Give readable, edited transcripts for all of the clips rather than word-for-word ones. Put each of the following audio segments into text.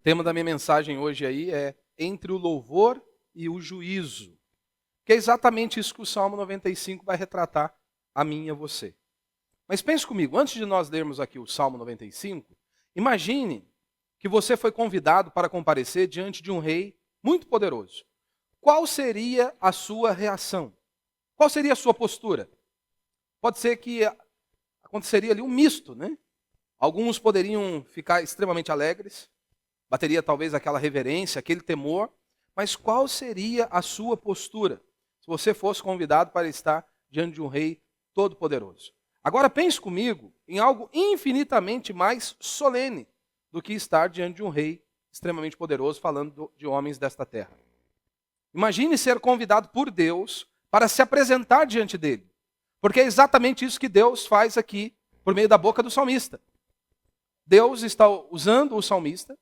tema da minha mensagem hoje aí é entre o louvor e o juízo, que é exatamente isso que o Salmo 95 vai retratar a mim e a você. Mas pense comigo, antes de nós lermos aqui o Salmo 95, imagine que você foi convidado para comparecer diante de um rei muito poderoso. Qual seria a sua reação? Qual seria a sua postura? Pode ser que aconteceria ali um misto, né? Alguns poderiam ficar extremamente alegres, bateria talvez aquela reverência, aquele temor, mas qual seria a sua postura se você fosse convidado para estar diante de um rei todo-poderoso? Agora pense comigo em algo infinitamente mais solene do que estar diante de um rei extremamente poderoso falando de homens desta terra. Imagine ser convidado por Deus para se apresentar diante dele, porque é exatamente isso que Deus faz aqui por meio da boca do salmista. Deus está usando o salmista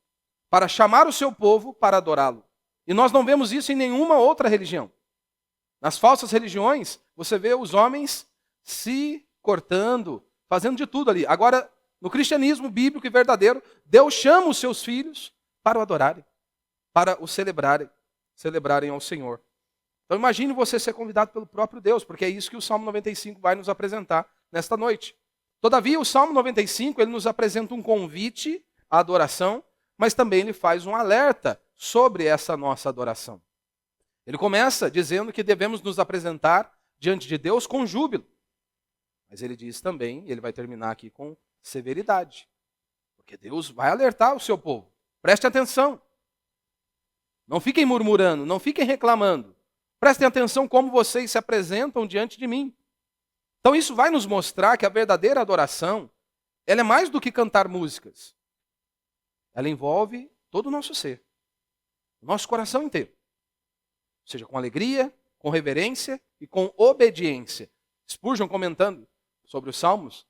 para chamar o seu povo para adorá-lo. E nós não vemos isso em nenhuma outra religião. Nas falsas religiões, você vê os homens se cortando, fazendo de tudo ali. Agora, no cristianismo bíblico e verdadeiro, Deus chama os seus filhos para o adorarem, para o celebrarem ao Senhor. Então imagine você ser convidado pelo próprio Deus, porque é isso que o Salmo 95 vai nos apresentar nesta noite. Todavia, o Salmo 95, ele nos apresenta um convite à adoração, mas também ele faz um alerta sobre essa nossa adoração. Ele começa dizendo que devemos nos apresentar diante de Deus com júbilo. Mas ele diz também, ele vai terminar aqui com severidade. Porque Deus vai alertar o seu povo. Preste atenção. Não fiquem murmurando, não fiquem reclamando. Prestem atenção como vocês se apresentam diante de mim. Então isso vai nos mostrar que a verdadeira adoração, ela é mais do que cantar músicas. Ela envolve todo o nosso ser, o nosso coração inteiro. Ou seja, com alegria, com reverência e com obediência. Spurgeon, comentando sobre os Salmos,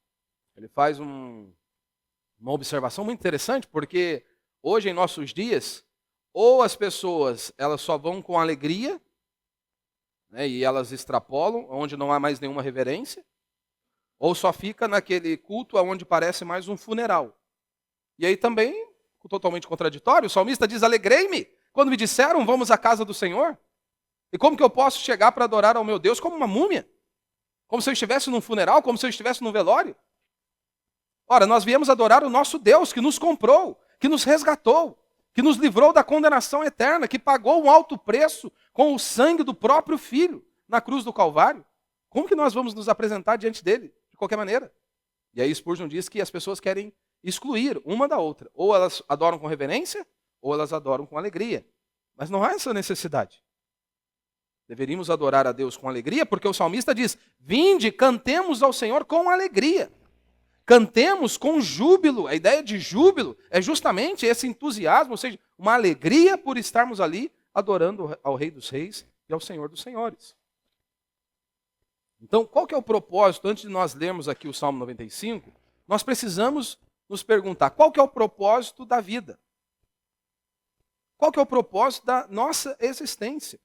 ele faz uma observação muito interessante, porque hoje, em nossos dias, ou as pessoas elas só vão com alegria, né, e elas extrapolam, onde não há mais nenhuma reverência, ou só fica naquele culto onde parece mais um funeral. E aí também, totalmente contraditório, o salmista diz, alegrei-me quando me disseram, vamos à casa do Senhor. E como que eu posso chegar para adorar ao meu Deus como uma múmia? Como se eu estivesse num funeral, como se eu estivesse num velório? Ora, nós viemos adorar o nosso Deus que nos comprou, que nos resgatou, que nos livrou da condenação eterna, que pagou um alto preço com o sangue do próprio Filho na cruz do Calvário. Como que nós vamos nos apresentar diante dele? De qualquer maneira. E aí Spurgeon diz que as pessoas querem excluir uma da outra. Ou elas adoram com reverência, ou elas adoram com alegria. Mas não há essa necessidade. Deveríamos adorar a Deus com alegria, porque o salmista diz, vinde, cantemos ao Senhor com alegria. Cantemos com júbilo. A ideia de júbilo é justamente esse entusiasmo, ou seja, uma alegria por estarmos ali adorando ao Rei dos Reis e ao Senhor dos Senhores. Então, qual que é o propósito? Antes de nós lermos aqui o Salmo 95, nós precisamos nos perguntar, qual que é o propósito da vida? Qual que é o propósito da nossa existência?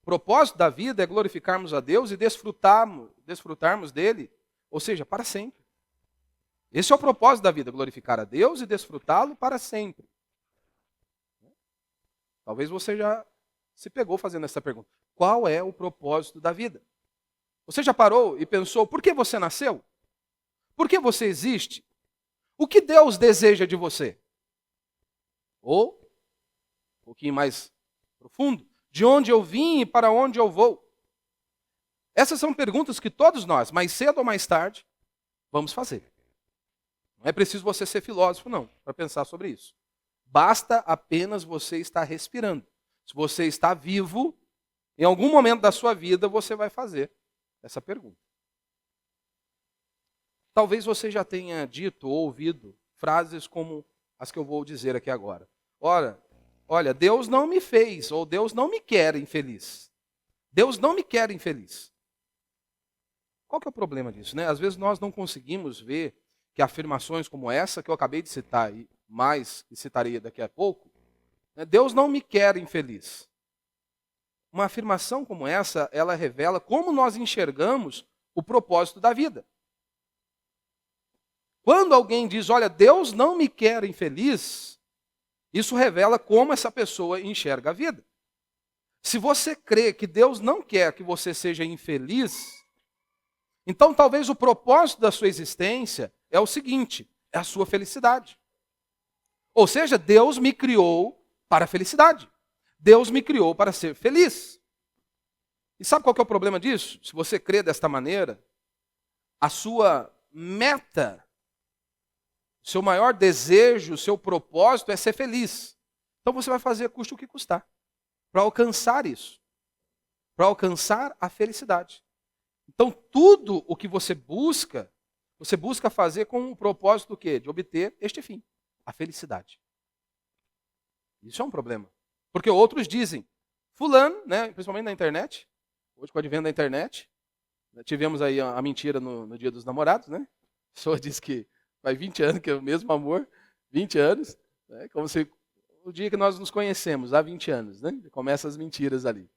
O propósito da vida é glorificarmos a Deus e desfrutarmos dele, ou seja, para sempre. Esse é o propósito da vida, glorificar a Deus e desfrutá-lo para sempre. Talvez você já se pegou fazendo essa pergunta. Qual é o propósito da vida? Você já parou e pensou, por que você nasceu? Por que você existe? O que Deus deseja de você? Ou, um pouquinho mais profundo, de onde eu vim e para onde eu vou? Essas são perguntas que todos nós, mais cedo ou mais tarde, vamos fazer. Não é preciso você ser filósofo, não, para pensar sobre isso. Basta apenas você estar respirando. Se você está vivo, em algum momento da sua vida, você vai fazer essa pergunta. Talvez você já tenha dito ou ouvido frases como as que eu vou dizer aqui agora. Olha, Deus não me fez, ou Deus não me quer infeliz. Deus não me quer infeliz. Qual que é o problema disso, né? Às vezes nós não conseguimos ver que afirmações como essa que eu acabei de citar, e mais que citaria daqui a pouco, né? Deus não me quer infeliz. Uma afirmação como essa, ela revela como nós enxergamos o propósito da vida. Quando alguém diz, olha, Deus não me quer infeliz, Isso revela como essa pessoa enxerga a vida. Se você crê que Deus não quer que você seja infeliz, então talvez o propósito da sua existência é o seguinte, é a sua felicidade. Ou seja, Deus me criou para a felicidade. Deus me criou para ser feliz. E sabe qual que é o problema disso? Se você crê desta maneira, a sua meta, seu maior desejo, seu propósito é ser feliz. Então você vai fazer custe o que custar para alcançar isso, para alcançar a felicidade. Então tudo o que você busca fazer com o propósito do quê? De obter este fim, a felicidade. Isso é um problema. Porque outros dizem, fulano, né, principalmente na internet, hoje com o advento da internet, tivemos aí a mentira no Dia dos Namorados, né? A pessoa diz que faz 20 anos que é o mesmo amor, 20 anos, né? Como se o dia que nós nos conhecemos, há 20 anos, né? Começam as mentiras ali.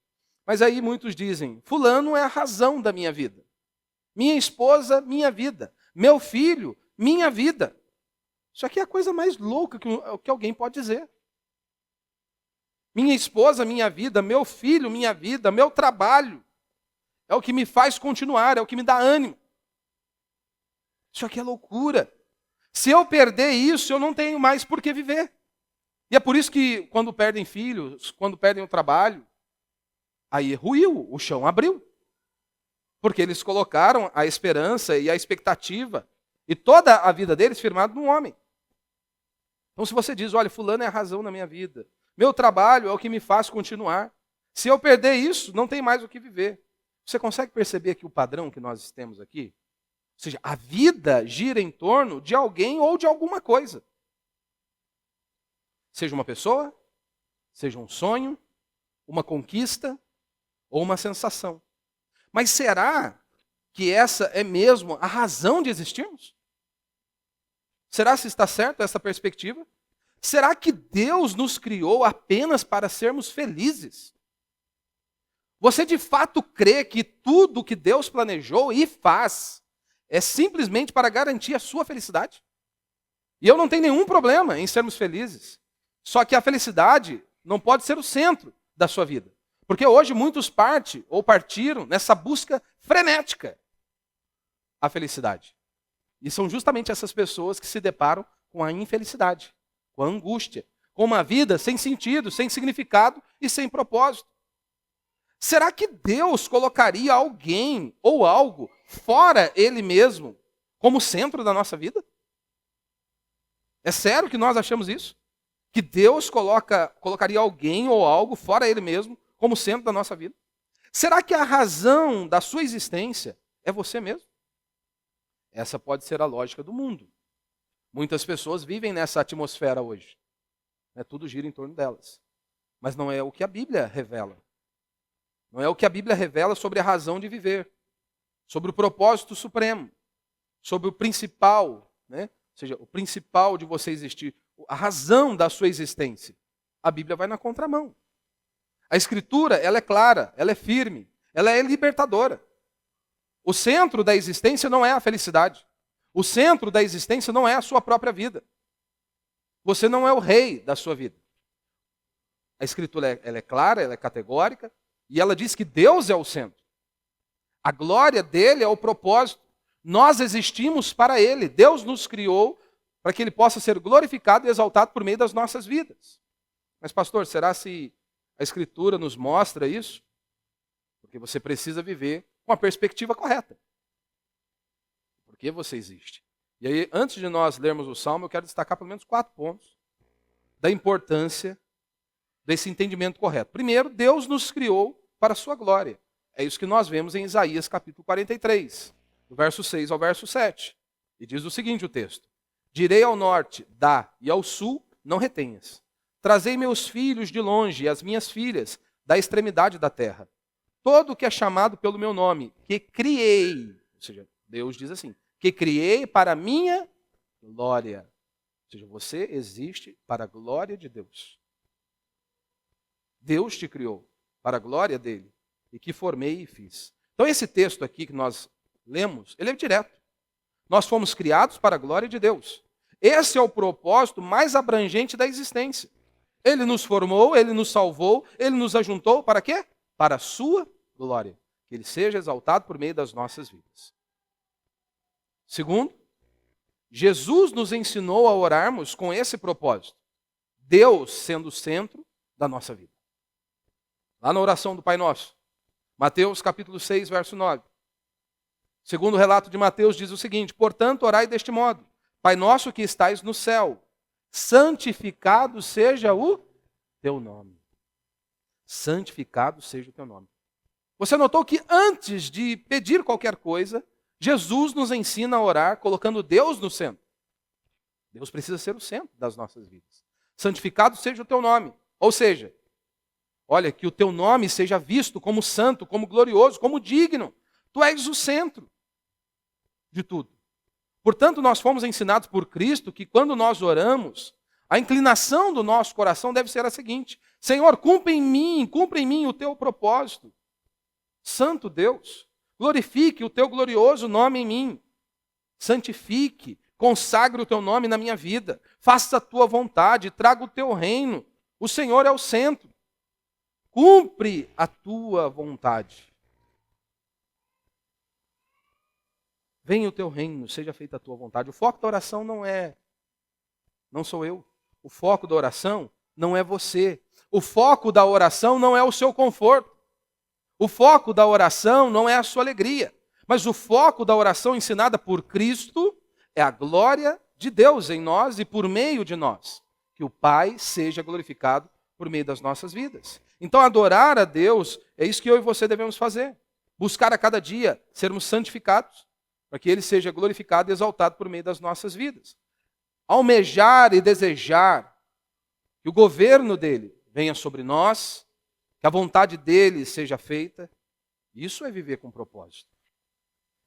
Mas aí muitos dizem, fulano é a razão da minha vida. Minha esposa, minha vida. Meu filho, minha vida. Isso aqui é a coisa mais louca que alguém pode dizer. Minha esposa, minha vida, meu filho, minha vida, meu trabalho. É o que me faz continuar, é o que me dá ânimo. Isso aqui é loucura. Se eu perder isso, eu não tenho mais por que viver. E é por isso que quando perdem filhos, quando perdem o trabalho, aí ruiu, o chão abriu. Porque eles colocaram a esperança e a expectativa e toda a vida deles firmado no homem. Então se você diz, olha, fulano é a razão na minha vida, meu trabalho é o que me faz continuar. Se eu perder isso, não tem mais o que viver. Você consegue perceber aqui o padrão que nós temos aqui? Ou seja, a vida gira em torno de alguém ou de alguma coisa. Seja uma pessoa, seja um sonho, uma conquista ou uma sensação. Mas será que essa é mesmo a razão de existirmos? Será se está certo essa perspectiva? Será que Deus nos criou apenas para sermos felizes? Você de fato crê que tudo que Deus planejou e faz é simplesmente para garantir a sua felicidade? E eu não tenho nenhum problema em sermos felizes. Só que a felicidade não pode ser o centro da sua vida. Porque hoje muitos partiram nessa busca frenética à felicidade. E são justamente essas pessoas que se deparam com a infelicidade, com a angústia, com uma vida sem sentido, sem significado e sem propósito. Será que Deus colocaria alguém ou algo fora Ele mesmo como centro da nossa vida? É sério que nós achamos isso? Que Deus colocaria alguém ou algo fora Ele mesmo como centro da nossa vida? Será que a razão da sua existência é você mesmo? Essa pode ser a lógica do mundo. Muitas pessoas vivem nessa atmosfera hoje. Tudo gira em torno delas. Mas não é o que a Bíblia revela. Não é o que a Bíblia revela sobre a razão de viver, sobre o propósito supremo, sobre o principal, né? Ou seja, o principal de você existir, a razão da sua existência. A Bíblia vai na contramão. A Escritura, ela é clara, ela é firme, ela é libertadora. O centro da existência não é a felicidade. O centro da existência não é a sua própria vida. Você não é o rei da sua vida. A Escritura ela é clara, ela é categórica, e ela diz que Deus é o centro. A glória dele é o propósito. Nós existimos para ele. Deus nos criou para que ele possa ser glorificado e exaltado por meio das nossas vidas. Mas pastor, será se a Escritura nos mostra isso? Porque você precisa viver com a perspectiva correta. Por que você existe? E aí, antes de nós lermos o Salmo, eu quero destacar pelo menos 4 pontos da importância desse entendimento correto. Primeiro, Deus nos criou para a sua glória. É isso que nós vemos em Isaías capítulo 43, do verso 6 ao verso 7. E diz o seguinte o texto: direi ao norte, dá, e ao sul, não retenhas. Trazei meus filhos de longe e as minhas filhas da extremidade da terra. Todo o que é chamado pelo meu nome, que criei, ou seja, Deus diz assim, que criei para a minha glória. Ou seja, você existe para a glória de Deus. Deus te criou para a glória dele, e que formei e fiz. Então esse texto aqui que nós lemos, ele é direto. Nós fomos criados para a glória de Deus. Esse é o propósito mais abrangente da existência. Ele nos formou, Ele nos salvou, Ele nos ajuntou para quê? Para a sua glória. Que Ele seja exaltado por meio das nossas vidas. Segundo, Jesus nos ensinou a orarmos com esse propósito. Deus sendo o centro da nossa vida. Lá na oração do Pai Nosso. Mateus capítulo 6, verso 9. Segundo o relato de Mateus diz o seguinte: portanto, orai deste modo: Pai nosso que estais no céu, santificado seja o teu nome. Santificado seja o teu nome. Você notou que antes de pedir qualquer coisa, Jesus nos ensina a orar colocando Deus no centro. Deus precisa ser o centro das nossas vidas. Santificado seja o teu nome. Ou seja, olha, que o teu nome seja visto como santo, como glorioso, como digno. Tu és o centro de tudo. Portanto, nós fomos ensinados por Cristo que quando nós oramos, a inclinação do nosso coração deve ser a seguinte: Senhor, cumpre em mim o teu propósito. Santo Deus, glorifique o teu glorioso nome em mim. Santifique, consagre o teu nome na minha vida. Faça a tua vontade, traga o teu reino. O Senhor é o centro. Cumpre a tua vontade. Venha o teu reino, seja feita a tua vontade. O foco da oração não sou eu. O foco da oração não é você. O foco da oração não é o seu conforto. O foco da oração não é a sua alegria. Mas o foco da oração ensinada por Cristo é a glória de Deus em nós e por meio de nós. Que o Pai seja glorificado por meio das nossas vidas. Então, adorar a Deus é isso que eu e você devemos fazer. Buscar a cada dia sermos santificados, para que Ele seja glorificado e exaltado por meio das nossas vidas. Almejar e desejar que o governo dEle venha sobre nós, que a vontade dEle seja feita, isso é viver com propósito.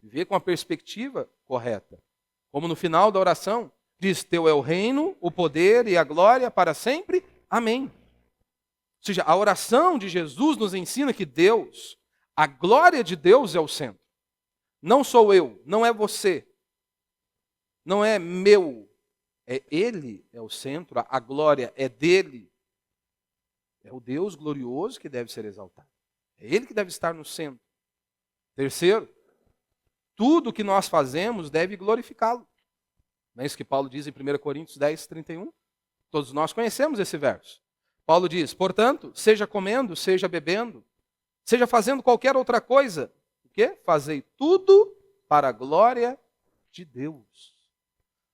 Viver com a perspectiva correta. Como no final da oração, diz: teu é o reino, o poder e a glória para sempre. Amém. Ou seja, a oração de Jesus nos ensina que Deus, a glória de Deus é o centro. Não sou eu, não é você, não é meu, é Ele é o centro, a glória é dEle. É o Deus glorioso que deve ser exaltado. É Ele que deve estar no centro. Terceiro, tudo que nós fazemos deve glorificá-lo. Não é isso que Paulo diz em 1 Coríntios 10, 31? Todos nós conhecemos esse verso. Paulo diz: portanto, seja comendo, seja bebendo, seja fazendo qualquer outra coisa, o quê? Fazei tudo para a glória de Deus.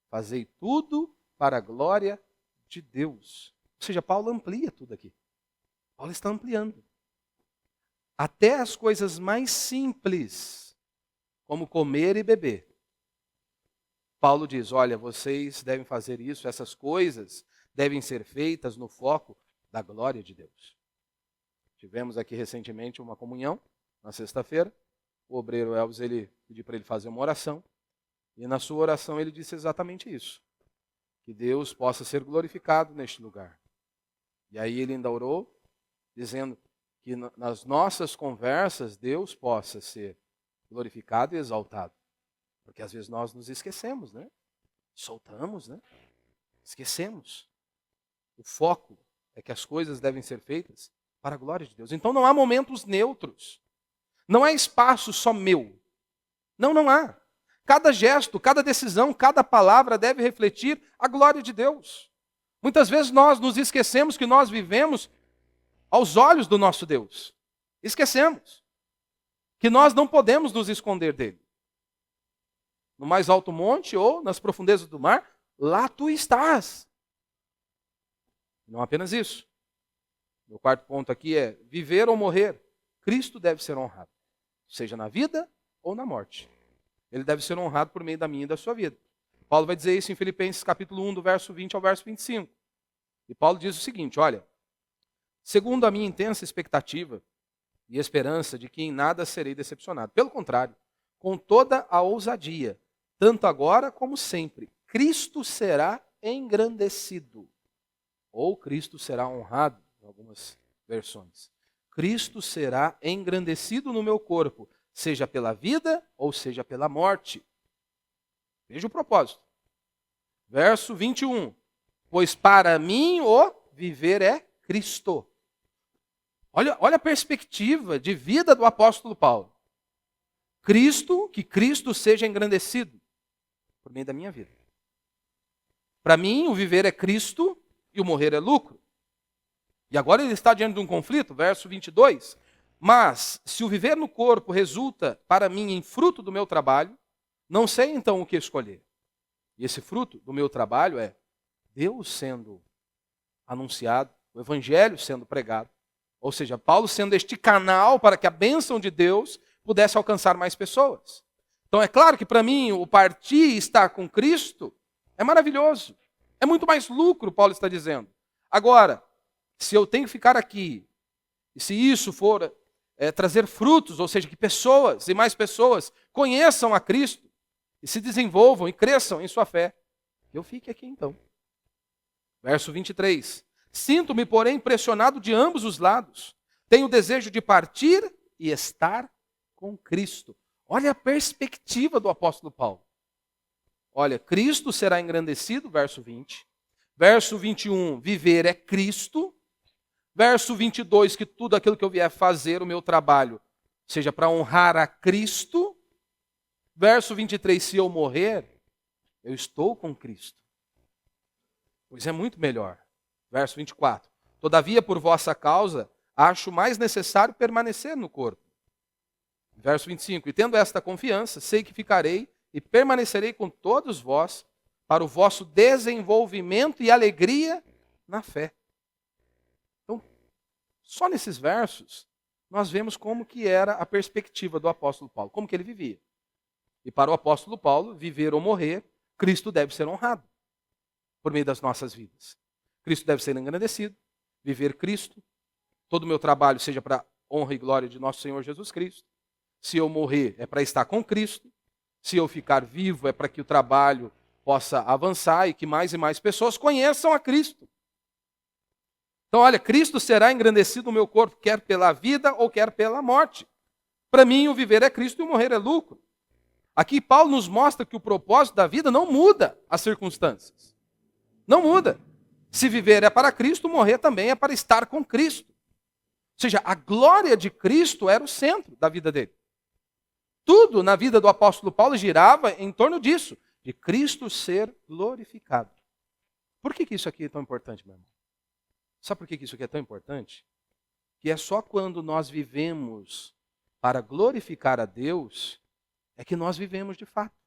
Fazei tudo para a glória de Deus. Ou seja, Paulo amplia tudo aqui. Paulo está ampliando. Até as coisas mais simples, como comer e beber. Paulo diz: olha, vocês devem fazer isso, essas coisas devem ser feitas no foco da glória de Deus. Tivemos aqui recentemente uma comunhão, na sexta-feira. O obreiro Elvis, ele pediu para ele fazer uma oração. E na sua oração ele disse exatamente isso. Que Deus possa ser glorificado neste lugar. E aí ele ainda orou, dizendo que nas nossas conversas Deus possa ser glorificado e exaltado. Porque às vezes nós nos esquecemos, né? Soltamos, né? Esquecemos. O foco é que as coisas devem ser feitas para a glória de Deus. Então não há momentos neutros. Não há espaço só meu. Não há. Cada gesto, cada decisão, cada palavra deve refletir a glória de Deus. Muitas vezes nós nos esquecemos que nós vivemos aos olhos do nosso Deus. Esquecemos que nós não podemos nos esconder dele. No mais alto monte ou nas profundezas do mar, lá tu estás. Não apenas isso. Meu quarto ponto aqui é: viver ou morrer, Cristo deve ser honrado. Seja na vida ou na morte. Ele deve ser honrado por meio da minha e da sua vida. Paulo vai dizer isso em Filipenses capítulo 1, do verso 20 ao verso 25. E Paulo diz o seguinte: olha, segundo a minha intensa expectativa e esperança de que em nada serei decepcionado. Pelo contrário, com toda a ousadia, tanto agora como sempre, Cristo será engrandecido. Ou Cristo será honrado, em algumas versões. Cristo será engrandecido no meu corpo, seja pela vida ou seja pela morte. Veja o propósito. Verso 21. Pois para mim o viver é Cristo. Olha a perspectiva de vida do apóstolo Paulo. Que Cristo seja engrandecido por meio da minha vida. Para mim, o viver é Cristo e o morrer é lucro. E agora ele está diante de um conflito, verso 22. Mas, se o viver no corpo resulta para mim em fruto do meu trabalho, não sei então o que escolher. E esse fruto do meu trabalho é Deus sendo anunciado, o evangelho sendo pregado. Ou seja, Paulo sendo este canal para que a bênção de Deus pudesse alcançar mais pessoas. Então é claro que para mim o partir e estar com Cristo é maravilhoso. É muito mais lucro, Paulo está dizendo. Agora, se eu tenho que ficar aqui, e se isso for trazer frutos, ou seja, que pessoas e mais pessoas conheçam a Cristo, e se desenvolvam e cresçam em sua fé, eu fique aqui então. Verso 23. Sinto-me, porém, pressionado de ambos os lados. Tenho o desejo de partir e estar com Cristo. Olha a perspectiva do apóstolo Paulo. Olha, Cristo será engrandecido, verso 20. Verso 21, viver é Cristo. Verso 22, que tudo aquilo que eu vier fazer, o meu trabalho, seja para honrar a Cristo. Verso 23, se eu morrer, eu estou com Cristo. Pois é muito melhor. Verso 24, todavia por vossa causa, acho mais necessário permanecer no corpo. Verso 25, e tendo esta confiança, sei que ficarei e permanecerei com todos vós para o vosso desenvolvimento e alegria na fé. Então, só nesses versos, nós vemos como que era a perspectiva do apóstolo Paulo, como que ele vivia. E para o apóstolo Paulo, viver ou morrer, Cristo deve ser honrado por meio das nossas vidas. Cristo deve ser engrandecido, viver Cristo, todo o meu trabalho seja para honra e glória de nosso Senhor Jesus Cristo. Se eu morrer, é para estar com Cristo. Se eu ficar vivo, é para que o trabalho possa avançar e que mais e mais pessoas conheçam a Cristo. Então, olha, Cristo será engrandecido no meu corpo, quer pela vida ou quer pela morte. Para mim, o viver é Cristo e o morrer é lucro. Aqui, Paulo nos mostra que o propósito da vida não muda as circunstâncias. Não muda. Se viver é para Cristo, morrer também é para estar com Cristo. Ou seja, a glória de Cristo era o centro da vida dele. Tudo na vida do apóstolo Paulo girava em torno disso, de Cristo ser glorificado. Por que isso aqui é tão importante, meu irmão? Sabe por que isso aqui é tão importante? Que é só quando nós vivemos para glorificar a Deus, é que nós vivemos de fato.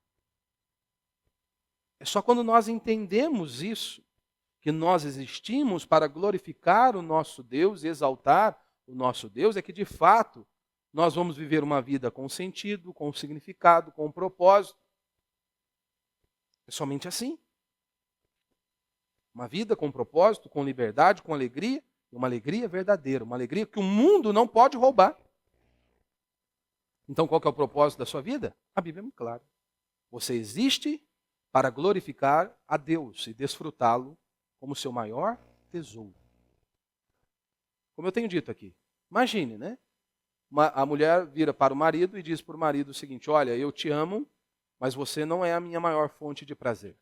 É só quando nós entendemos isso, que nós existimos para glorificar o nosso Deus e exaltar o nosso Deus, é que de fato nós vamos viver uma vida com sentido, com significado, com propósito. É somente assim. Uma vida com propósito, com liberdade, com alegria, uma alegria verdadeira, uma alegria que o mundo não pode roubar. Então qual que é o propósito da sua vida? A Bíblia é muito clara. Você existe para glorificar a Deus e desfrutá-lo como seu maior tesouro. Como eu tenho dito aqui, imagine, né? A mulher vira para o marido e diz para o marido o seguinte: olha, eu te amo, mas você não é a minha maior fonte de prazer.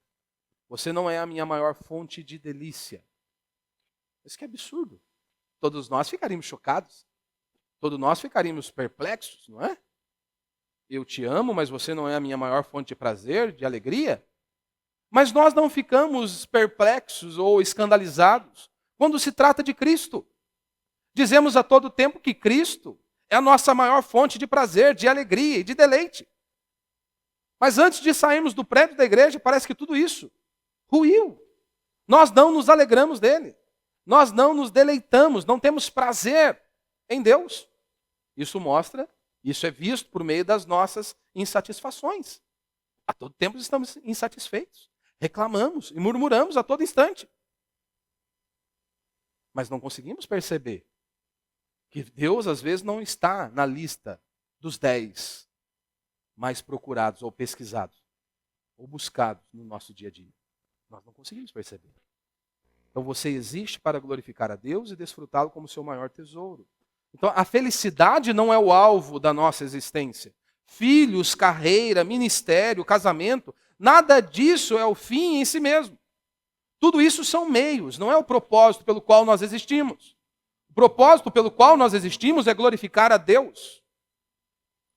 Você não é a minha maior fonte de delícia. Isso que é absurdo. Todos nós ficaríamos chocados. Todos nós ficaríamos perplexos, não é? Eu te amo, mas você não é a minha maior fonte de prazer, de alegria. Mas nós não ficamos perplexos ou escandalizados quando se trata de Cristo. Dizemos a todo tempo que Cristo é a nossa maior fonte de prazer, de alegria e de deleite. Mas antes de sairmos do prédio da igreja, parece que tudo isso ruiu. Nós não nos alegramos dele. Nós não nos deleitamos, não temos prazer em Deus. Isso é visto por meio das nossas insatisfações. A todo tempo estamos insatisfeitos. Reclamamos e murmuramos a todo instante. Mas não conseguimos perceber que Deus às vezes não está na lista dos 10 mais procurados ou pesquisados ou buscados no nosso dia a dia. Nós não conseguimos perceber. Então você existe para glorificar a Deus e desfrutá-lo como seu maior tesouro. Então a felicidade não é o alvo da nossa existência. Filhos, carreira, ministério, casamento, nada disso é o fim em si mesmo. Tudo isso são meios, não é o propósito pelo qual nós existimos. O propósito pelo qual nós existimos é glorificar a Deus.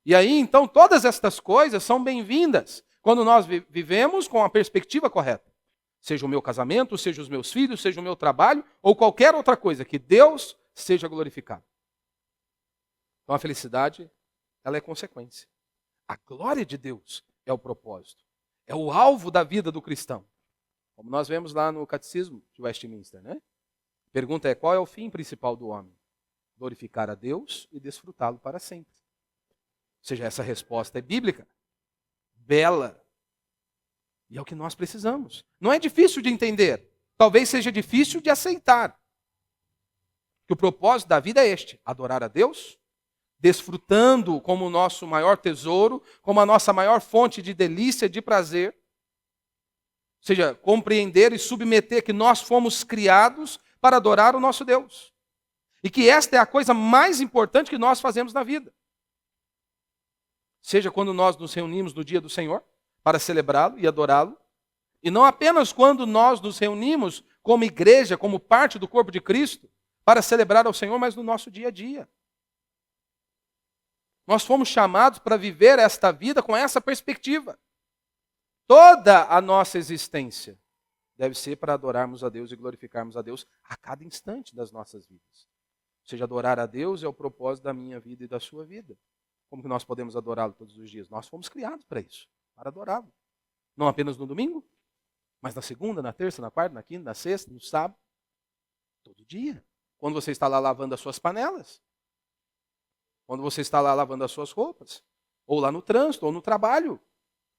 E aí, então, todas estas coisas são bem-vindas quando nós vivemos com a perspectiva correta. Seja o meu casamento, seja os meus filhos, seja o meu trabalho, ou qualquer outra coisa, que Deus seja glorificado. Então a felicidade, ela é consequência. A glória de Deus é o propósito. É o alvo da vida do cristão. Como nós vemos lá no Catecismo de Westminster, né? A pergunta é: qual é o fim principal do homem? Glorificar a Deus e desfrutá-lo para sempre. Ou seja, essa resposta é bíblica, bela. E é o que nós precisamos. Não é difícil de entender. Talvez seja difícil de aceitar. Que o propósito da vida é este: adorar a Deus, desfrutando como o nosso maior tesouro, como a nossa maior fonte de delícia, de prazer. Ou seja, compreender e submeter que nós fomos criados para adorar o nosso Deus. E que esta é a coisa mais importante que nós fazemos na vida. Seja quando nós nos reunimos no dia do Senhor, para celebrá-lo e adorá-lo. E não apenas quando nós nos reunimos como igreja, como parte do corpo de Cristo, para celebrar ao Senhor, mas no nosso dia a dia. Nós fomos chamados para viver esta vida com essa perspectiva. Toda a nossa existência deve ser para adorarmos a Deus e glorificarmos a Deus a cada instante das nossas vidas. Ou seja, adorar a Deus é o propósito da minha vida e da sua vida. Como que nós podemos adorá-lo todos os dias? Nós fomos criados para isso, para adorá-lo. Não apenas no domingo, mas na segunda, na terça, na quarta, na quinta, na sexta, no sábado. Todo dia. Quando você está lá lavando as suas panelas. Quando você está lá lavando as suas roupas. Ou lá no trânsito, ou no trabalho.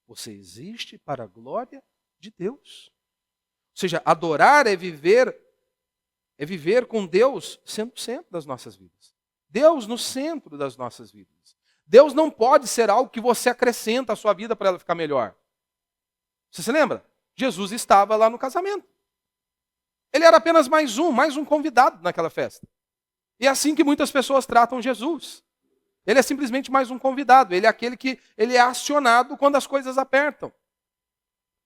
Você existe para a glória de Deus. Ou seja, adorar é viver com Deus sendo o centro das nossas vidas. Deus no centro das nossas vidas. Deus não pode ser algo que você acrescenta à sua vida para ela ficar melhor. Você se lembra? Jesus estava lá no casamento. Ele era apenas mais um convidado naquela festa. E é assim que muitas pessoas tratam Jesus. Ele é simplesmente mais um convidado. Ele é aquele que ele é acionado quando as coisas apertam.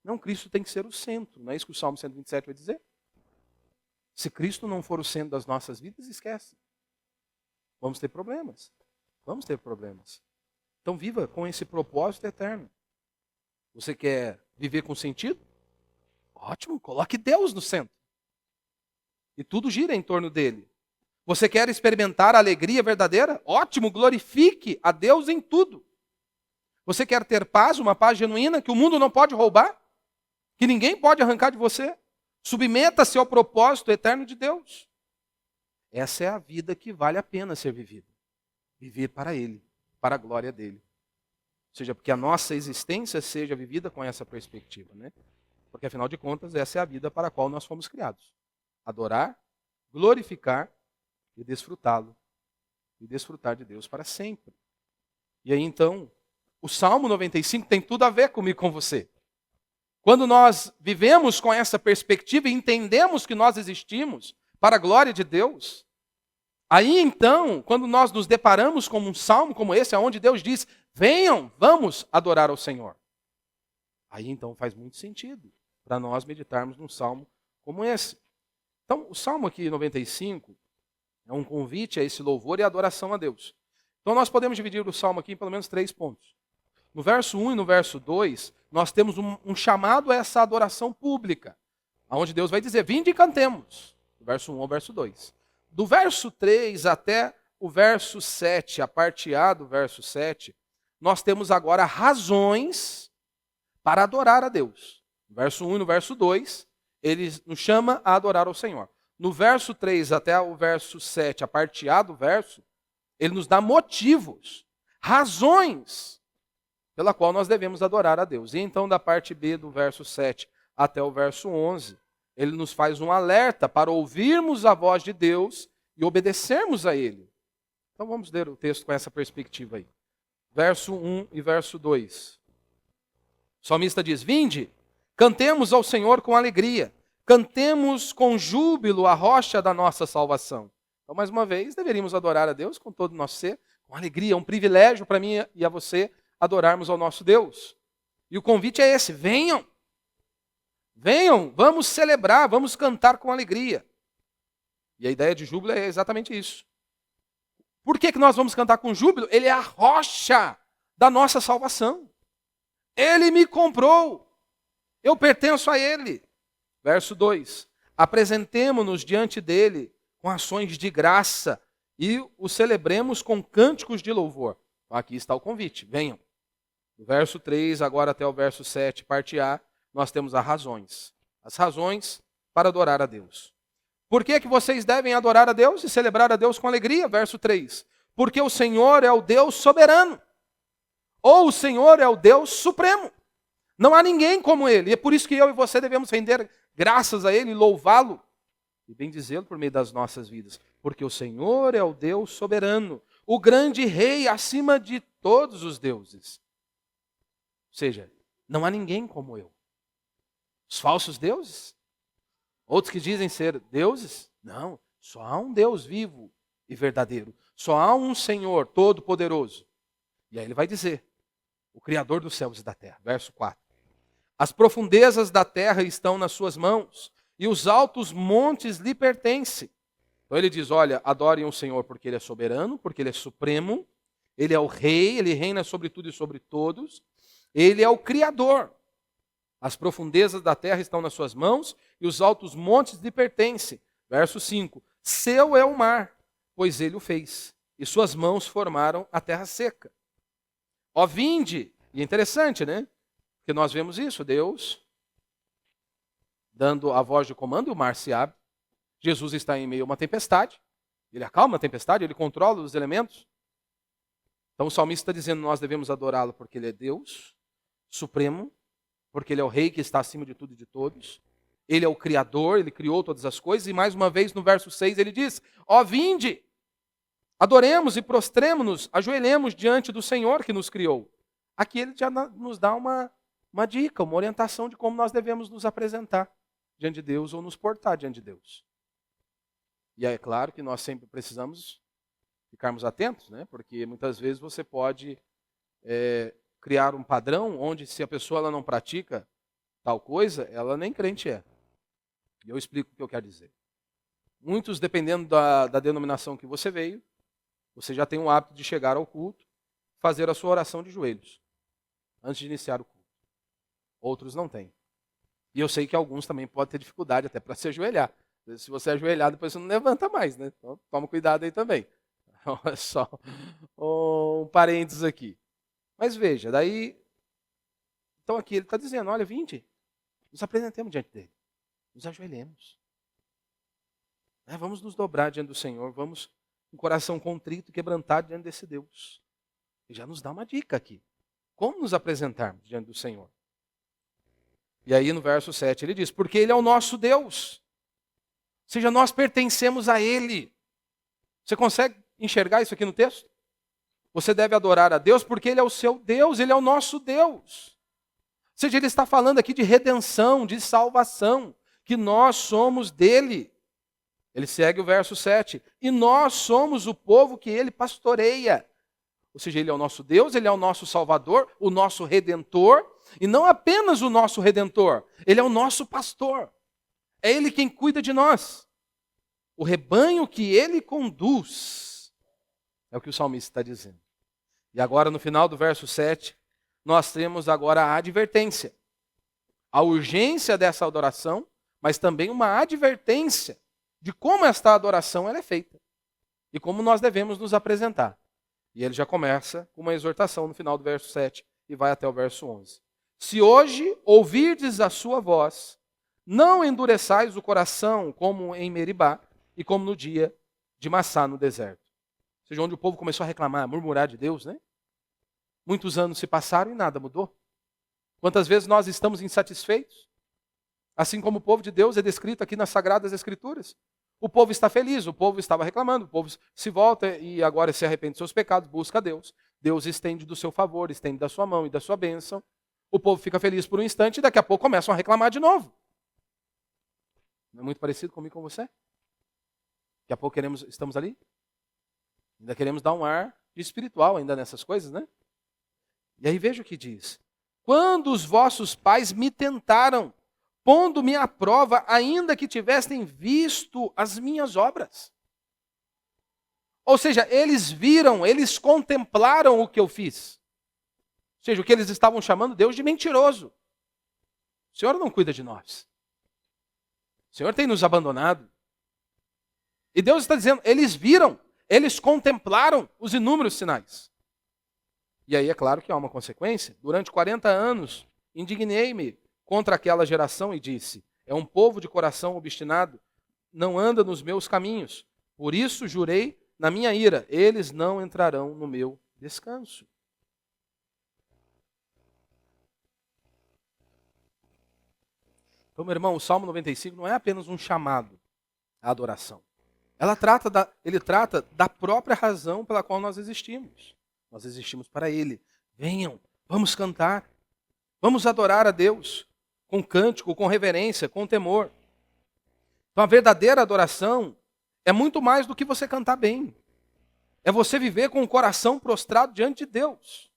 Não, Cristo tem que ser o centro. Não é isso que o Salmo 127 vai dizer? Se Cristo não for o centro das nossas vidas, esquece. Vamos ter problemas. Vamos ter problemas. Então viva com esse propósito eterno. Você quer viver com sentido? Ótimo, coloque Deus no centro. E tudo gira em torno dele. Você quer experimentar a alegria verdadeira? Ótimo, glorifique a Deus em tudo. Você quer ter paz, uma paz genuína que o mundo não pode roubar? Que ninguém pode arrancar de você? Submeta-se ao propósito eterno de Deus. Essa é a vida que vale a pena ser vivida. Viver para Ele, para a glória dEle. Ou seja, porque a nossa existência seja vivida com essa perspectiva, né? Porque afinal de contas, essa é a vida para a qual nós fomos criados. Adorar, glorificar e desfrutá-lo. E desfrutar de Deus para sempre. E aí então, o Salmo 95 tem tudo a ver comigo e com você. Quando nós vivemos com essa perspectiva e entendemos que nós existimos para a glória de Deus, aí então, quando nós nos deparamos com um salmo como esse, onde Deus diz: venham, vamos adorar ao Senhor. Aí então faz muito sentido para nós meditarmos num salmo como esse. Então, o salmo aqui 95 é um convite a esse louvor e adoração a Deus. Então nós podemos dividir o salmo aqui em pelo menos 3 pontos. No verso 1 e no verso 2, nós temos um chamado a essa adoração pública, onde Deus vai dizer: vinde e cantemos. Do verso 1 ao verso 2. Do verso 3 até o verso 7, a parte A do verso 7, nós temos agora razões para adorar a Deus. No verso 1 e no verso 2, ele nos chama a adorar ao Senhor. No verso 3 até o verso 7, a parte A do verso, ele nos dá motivos, razões pela qual nós devemos adorar a Deus. E então da parte B do verso 7 até o verso 11, ele nos faz um alerta para ouvirmos a voz de Deus e obedecermos a Ele. Então vamos ler o texto com essa perspectiva aí. Verso 1 e verso 2. O salmista diz: vinde, cantemos ao Senhor com alegria, cantemos com júbilo a rocha da nossa salvação. Então, mais uma vez, deveríamos adorar a Deus com todo o nosso ser, com alegria. É um privilégio para mim e a você adorarmos ao nosso Deus. E o convite é esse: venham. Venham, vamos celebrar, vamos cantar com alegria. E a ideia de júbilo é exatamente isso. Por que nós vamos cantar com júbilo? Ele é a rocha da nossa salvação. Ele me comprou. Eu pertenço a Ele. Verso 2. Apresentemo-nos diante dEle com ações de graça e o celebremos com cânticos de louvor. Então, aqui está o convite. Venham. Do verso 3 agora até o verso 7, parte A, nós temos as razões. As razões para adorar a Deus. Por que vocês devem adorar a Deus e celebrar a Deus com alegria? Verso 3. Porque o Senhor é o Deus soberano. Ou o Senhor é o Deus supremo. Não há ninguém como Ele. E é por isso que eu e você devemos render graças a Ele, louvá-lo e bendizê-lo por meio das nossas vidas. Porque o Senhor é o Deus soberano, o grande Rei acima de todos os deuses. Ou seja, não há ninguém como eu. Os falsos deuses? Outros que dizem ser deuses? Não, só há um Deus vivo e verdadeiro. Só há um Senhor todo-poderoso. E aí ele vai dizer, o Criador dos céus e da terra. Verso 4. As profundezas da terra estão nas suas mãos, e os altos montes lhe pertencem. Então ele diz, olha, adorem o Senhor porque Ele é soberano, porque Ele é supremo, Ele é o Rei, Ele reina sobre tudo e sobre todos, Ele é o Criador. As profundezas da terra estão nas suas mãos, e os altos montes lhe pertencem. Verso 5. Seu é o mar, pois Ele o fez, e suas mãos formaram a terra seca. Ó vinde, e é interessante, né? Porque nós vemos isso, Deus dando a voz de comando e o mar se abre. Jesus está em meio a uma tempestade, Ele acalma a tempestade, Ele controla os elementos. Então o salmista está dizendo, nós devemos adorá-lo porque Ele é Deus supremo, porque Ele é o Rei que está acima de tudo e de todos. Ele é o Criador, Ele criou todas as coisas. E mais uma vez no verso 6 ele diz, ó vinde, adoremos e prostremo-nos, ajoelhemos diante do Senhor que nos criou. Aqui ele já nos dá uma dica, uma orientação de como nós devemos nos apresentar diante de Deus ou nos portar diante de Deus. E é claro que nós sempre precisamos ficarmos atentos, né? Porque muitas vezes você pode criar um padrão onde se a pessoa ela não pratica tal coisa, ela nem crente é. E eu explico o que eu quero dizer. Muitos, dependendo da denominação que você veio, você já tem o hábito de chegar ao culto, fazer a sua oração de joelhos, antes de iniciar o culto. Outros não têm. E eu sei que alguns também podem ter dificuldade até para se ajoelhar. Se você ajoelhar, depois você não levanta mais, né? Então toma cuidado aí também. Olha só um parênteses aqui. Mas veja, daí... Então aqui ele está dizendo, olha, vinde, nos apresentemos diante dele. Nos ajoelhemos. Vamos nos dobrar diante do Senhor, vamos com o coração contrito e quebrantado diante desse Deus. Ele já nos dá uma dica aqui. Como nos apresentarmos diante do Senhor? E aí no verso 7 ele diz, porque Ele é o nosso Deus. Ou seja, nós pertencemos a Ele. Você consegue enxergar isso aqui no texto? Você deve adorar a Deus porque Ele é o seu Deus, Ele é o nosso Deus. Ou seja, ele está falando aqui de redenção, de salvação, que nós somos dele. Ele segue o verso 7. E nós somos o povo que Ele pastoreia. Ou seja, Ele é o nosso Deus, Ele é o nosso Salvador, o nosso Redentor. E não apenas o nosso Redentor, Ele é o nosso pastor. É Ele quem cuida de nós. O rebanho que Ele conduz. É o que o salmista está dizendo. E agora no final do verso 7, nós temos agora a advertência. A urgência dessa adoração, mas também uma advertência de como esta adoração ela é feita. E como nós devemos nos apresentar. E ele já começa com uma exortação no final do verso 7 e vai até o verso 11. Se hoje ouvirdes a sua voz, não endureçais o coração como em Meribá e como no dia de Massá no deserto. Ou seja, onde o povo começou a reclamar, murmurar de Deus, né? Muitos anos se passaram e nada mudou. Quantas vezes nós estamos insatisfeitos? Assim como o povo de Deus é descrito aqui nas Sagradas Escrituras. O povo está feliz, o povo estava reclamando, o povo se volta e agora se arrepende dos seus pecados, busca a Deus. Deus estende do seu favor, estende da sua mão e da sua bênção. O povo fica feliz por um instante e daqui a pouco começam a reclamar de novo. Não é muito parecido comigo com você? Daqui a pouco estamos ali? Ainda queremos dar um ar de espiritual ainda nessas coisas, né? E aí veja o que diz. Quando os vossos pais me tentaram, pondo-me à prova, ainda que tivessem visto as minhas obras. Ou seja, eles viram, eles contemplaram o que eu fiz. Ou seja, o que eles estavam chamando Deus de mentiroso. O Senhor não cuida de nós. O Senhor tem nos abandonado. E Deus está dizendo, eles viram, eles contemplaram os inúmeros sinais. E aí é claro que há uma consequência. Durante 40 anos, indignei-me contra aquela geração e disse, é um povo de coração obstinado, não anda nos meus caminhos. Por isso jurei na minha ira, eles não entrarão no meu descanso. Então, meu irmão, o Salmo 95 não é apenas um chamado à adoração. Ele trata da própria razão pela qual nós existimos. Nós existimos para Ele. Venham, vamos cantar, vamos adorar a Deus com cântico, com reverência, com temor. Então, a verdadeira adoração é muito mais do que você cantar bem. É você viver com o coração prostrado diante de Deus.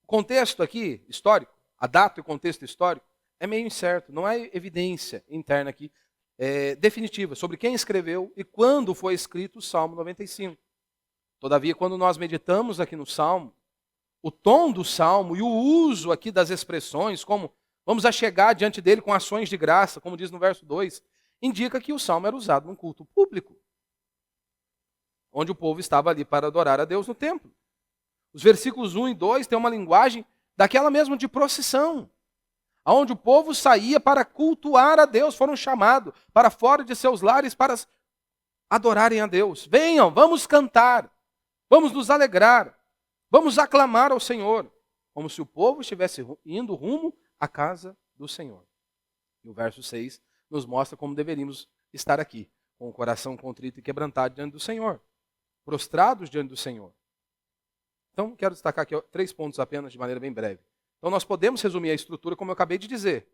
O contexto aqui, histórico, a data e o contexto histórico, é meio incerto. Não há evidência interna aqui definitiva sobre quem escreveu e quando foi escrito o Salmo 95. Todavia, quando nós meditamos aqui no Salmo, o tom do Salmo e o uso aqui das expressões, como vamos chegar diante dele com ações de graça, como diz no verso 2, indica que o Salmo era usado num culto público, onde o povo estava ali para adorar a Deus no templo. Os versículos 1 e 2 têm uma linguagem daquela mesmo de procissão, onde o povo saía para cultuar a Deus, foram chamados para fora de seus lares para adorarem a Deus. Venham, vamos cantar, vamos nos alegrar, vamos aclamar ao Senhor, como se o povo estivesse indo rumo à casa do Senhor. E o verso 6 nos mostra como deveríamos estar aqui, com o coração contrito e quebrantado diante do Senhor, prostrados diante do Senhor. Então, quero destacar aqui 3 pontos apenas de maneira bem breve. Então, nós podemos resumir a estrutura como eu acabei de dizer.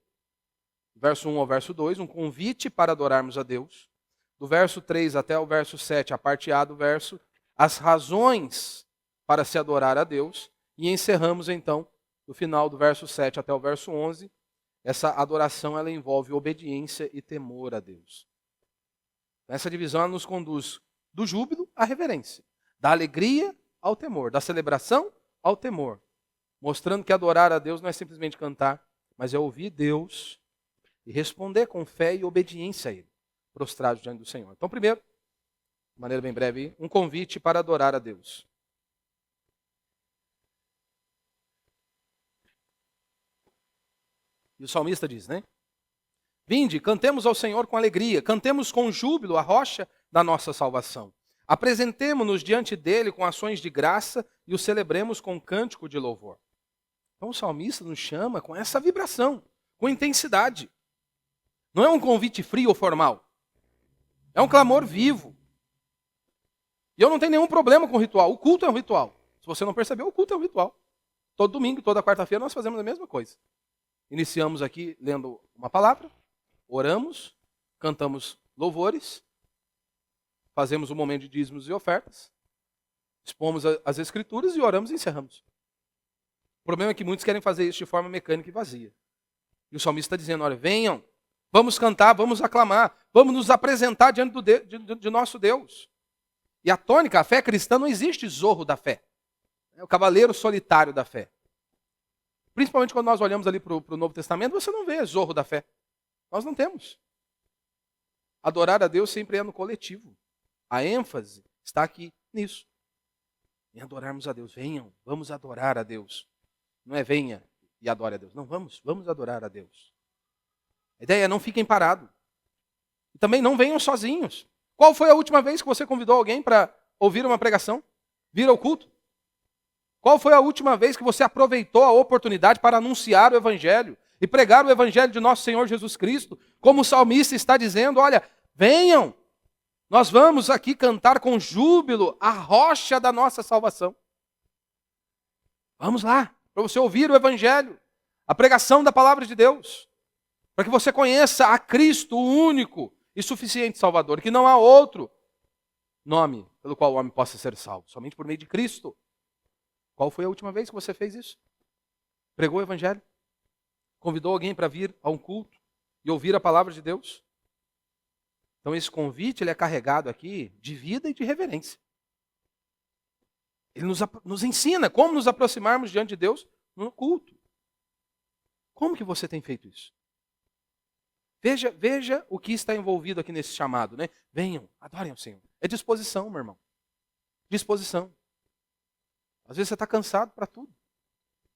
Verso 1 ao verso 2, um convite para adorarmos a Deus. Do verso 3 até o verso 7, a parte A do verso, as razões para se adorar a Deus. E encerramos, então, no final do verso 7 até o verso 11, essa adoração ela envolve obediência e temor a Deus. Essa divisão ela nos conduz do júbilo à reverência, da alegria ao temor, da celebração ao temor. Mostrando que adorar a Deus não é simplesmente cantar, mas é ouvir Deus e responder com fé e obediência a Ele, prostrado diante do Senhor. Então, primeiro, de maneira bem breve, um convite para adorar a Deus. E o salmista diz, né? Vinde, cantemos ao Senhor com alegria, cantemos com júbilo a rocha da nossa salvação. Apresentemo-nos diante dele com ações de graça e o celebremos com cântico de louvor. Então o salmista nos chama com essa vibração, com intensidade. Não é um convite frio ou formal. É um clamor vivo. E eu não tenho nenhum problema com o ritual. O culto é um ritual. Se você não percebeu, o culto é um ritual. Todo domingo, toda quarta-feira nós fazemos a mesma coisa. Iniciamos aqui lendo uma palavra, oramos, cantamos louvores, fazemos um momento de dízimos e ofertas, expomos as escrituras e oramos e encerramos. O problema é que muitos querem fazer isso de forma mecânica e vazia. E o salmista está dizendo, olha, venham, vamos cantar, vamos aclamar, vamos nos apresentar diante de nosso Deus. E a tônica, a fé cristã, não existe zorro da fé. É o cavaleiro solitário da fé. Principalmente quando nós olhamos ali para o Novo Testamento, você não vê zorro da fé. Nós não temos. Adorar a Deus sempre é no coletivo. A ênfase está aqui nisso. Em adorarmos a Deus. Venham, vamos adorar a Deus. Não é venha e adore a Deus. Não, vamos adorar a Deus. A ideia é não fiquem parados. E também não venham sozinhos. Qual foi a última vez que você convidou alguém para ouvir uma pregação? Vir ao culto? Qual foi a última vez que você aproveitou a oportunidade para anunciar o Evangelho e pregar o Evangelho de nosso Senhor Jesus Cristo? Como o salmista está dizendo, olha, venham, nós vamos aqui cantar com júbilo a rocha da nossa salvação. Vamos lá, para você ouvir o Evangelho, a pregação da palavra de Deus, para que você conheça a Cristo, o único e suficiente Salvador, que não há outro nome pelo qual o homem possa ser salvo, somente por meio de Cristo. Qual foi a última vez que você fez isso? Pregou o Evangelho? Convidou alguém para vir a um culto? e ouvir a palavra de Deus. Então esse convite ele é carregado aqui de vida e de reverência. Ele nos ensina como nos aproximarmos diante de Deus no culto. Como que você tem feito isso? Veja o que está envolvido aqui nesse chamado, né? Venham, adorem ao Senhor. É disposição, meu irmão. Disposição. Às vezes você está cansado para tudo.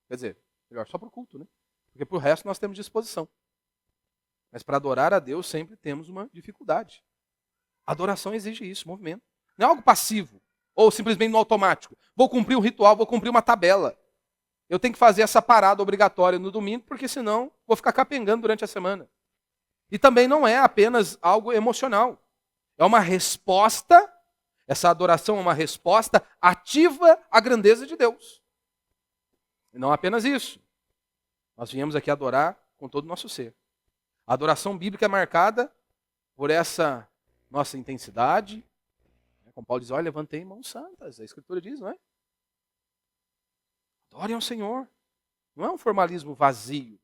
Quer dizer, melhor só para o culto, né? Porque para o resto nós temos disposição. Mas para adorar a Deus sempre temos uma dificuldade. A adoração exige isso, movimento. Não é algo passivo, ou simplesmente no automático. Vou cumprir um ritual, vou cumprir uma tabela. Eu tenho que fazer essa parada obrigatória no domingo, porque senão vou ficar capengando durante a semana. E também não é apenas algo emocional. É uma resposta, essa adoração é uma resposta ativa à grandeza de Deus. E não apenas isso. Nós viemos aqui adorar com todo o nosso ser. A adoração bíblica é marcada por essa nossa intensidade. Como Paulo diz, olha, levantei mãos santas. A Escritura diz, não é? Adorem ao Senhor. Não é um formalismo vazio.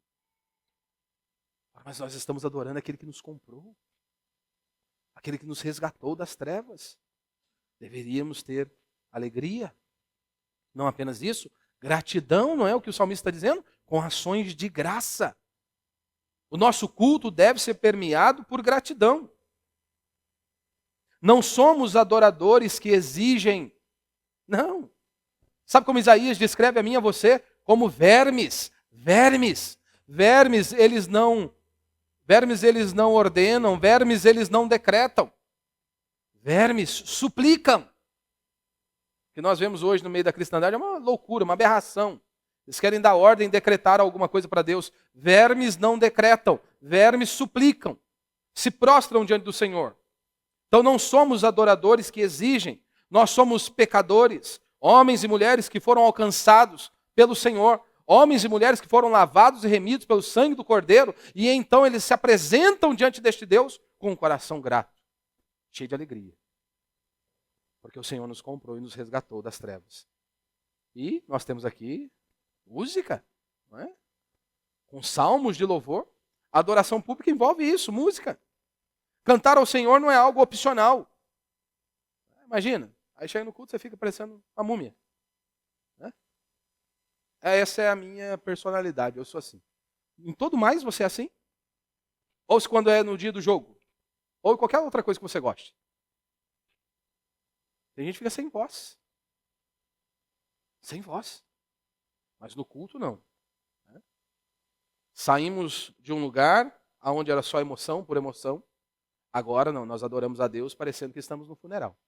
Mas nós estamos adorando aquele que nos comprou. Aquele que nos resgatou das trevas. Deveríamos ter alegria. Não apenas isso. Gratidão, não é o que o salmista está dizendo? Com ações de graça. O nosso culto deve ser permeado por gratidão. Não somos adoradores que exigem. Não. Sabe como Isaías descreve a mim e a você? Como vermes. Vermes. Vermes, eles não ordenam. Vermes, eles não decretam. Vermes suplicam. O que nós vemos hoje no meio da cristandade é uma loucura, uma aberração. Eles querem dar ordem, decretar alguma coisa para Deus. Vermes não decretam, vermes suplicam, se prostram diante do Senhor. Então não somos adoradores que exigem, nós somos pecadores, homens e mulheres que foram alcançados pelo Senhor, homens e mulheres que foram lavados e remidos pelo sangue do Cordeiro, e então eles se apresentam diante deste Deus com um coração grato, cheio de alegria. Porque o Senhor nos comprou e nos resgatou das trevas. E nós temos aqui música, não é? Com salmos de louvor. A adoração pública envolve isso, música. Cantar ao Senhor não é algo opcional. Imagina, aí chega no culto você fica parecendo uma múmia. Né? Essa é a minha personalidade, eu sou assim. Em todo mais você é assim? Ou se quando é no dia do jogo? Ou qualquer outra coisa que você goste? Tem gente que fica sem voz. Sem voz. Mas no culto, não. Saímos de um lugar onde era só emoção por emoção. Agora não, nós adoramos a Deus parecendo que estamos no funeral.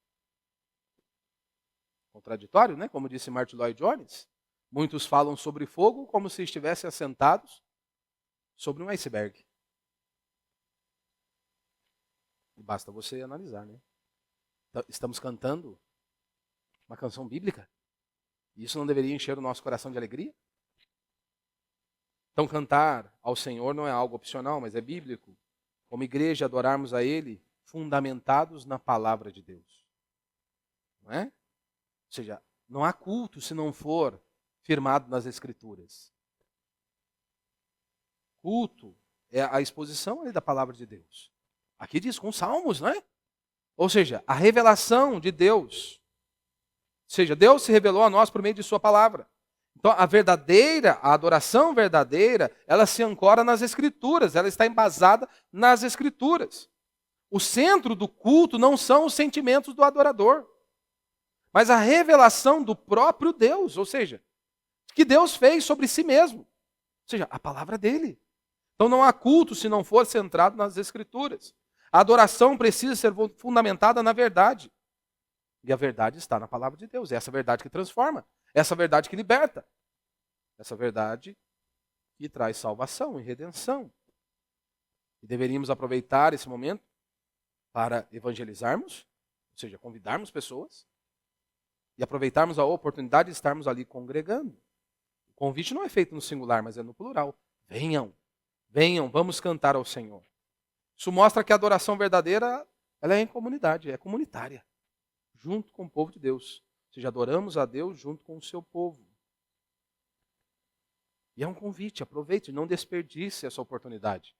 Contraditório, né? Como disse Martin Lloyd Jones. Muitos falam sobre fogo como se estivessem assentados sobre um iceberg. E basta você analisar, né? Estamos cantando uma canção bíblica? Isso não deveria encher o nosso coração de alegria? Então cantar ao Senhor não é algo opcional, mas é bíblico. Como igreja, adorarmos a Ele fundamentados na palavra de Deus. Não é? Ou seja, não há culto se não for firmado nas Escrituras. Culto é a exposição ali da palavra de Deus. Aqui diz com salmos, não é? Ou seja, a revelação de Deus. Ou seja, Deus se revelou a nós por meio de sua palavra. Então, a adoração verdadeira, ela se ancora nas Escrituras, ela está embasada nas Escrituras. O centro do culto não são os sentimentos do adorador, mas a revelação do próprio Deus, ou seja, que Deus fez sobre si mesmo. Ou seja, a palavra dele. Então não há culto se não for centrado nas Escrituras. A adoração precisa ser fundamentada na verdade. E a verdade está na palavra de Deus. É essa verdade que transforma. Essa verdade que liberta. Essa verdade que traz salvação e redenção. E deveríamos aproveitar esse momento para evangelizarmos, ou seja, convidarmos pessoas e aproveitarmos a oportunidade de estarmos ali congregando. O convite não é feito no singular, mas é no plural. Venham, venham, vamos cantar ao Senhor. Isso mostra que a adoração verdadeira, ela é em comunidade, é comunitária, junto com o povo de Deus. Ou seja, adoramos a Deus junto com o seu povo. E é um convite, aproveite, não desperdice essa oportunidade.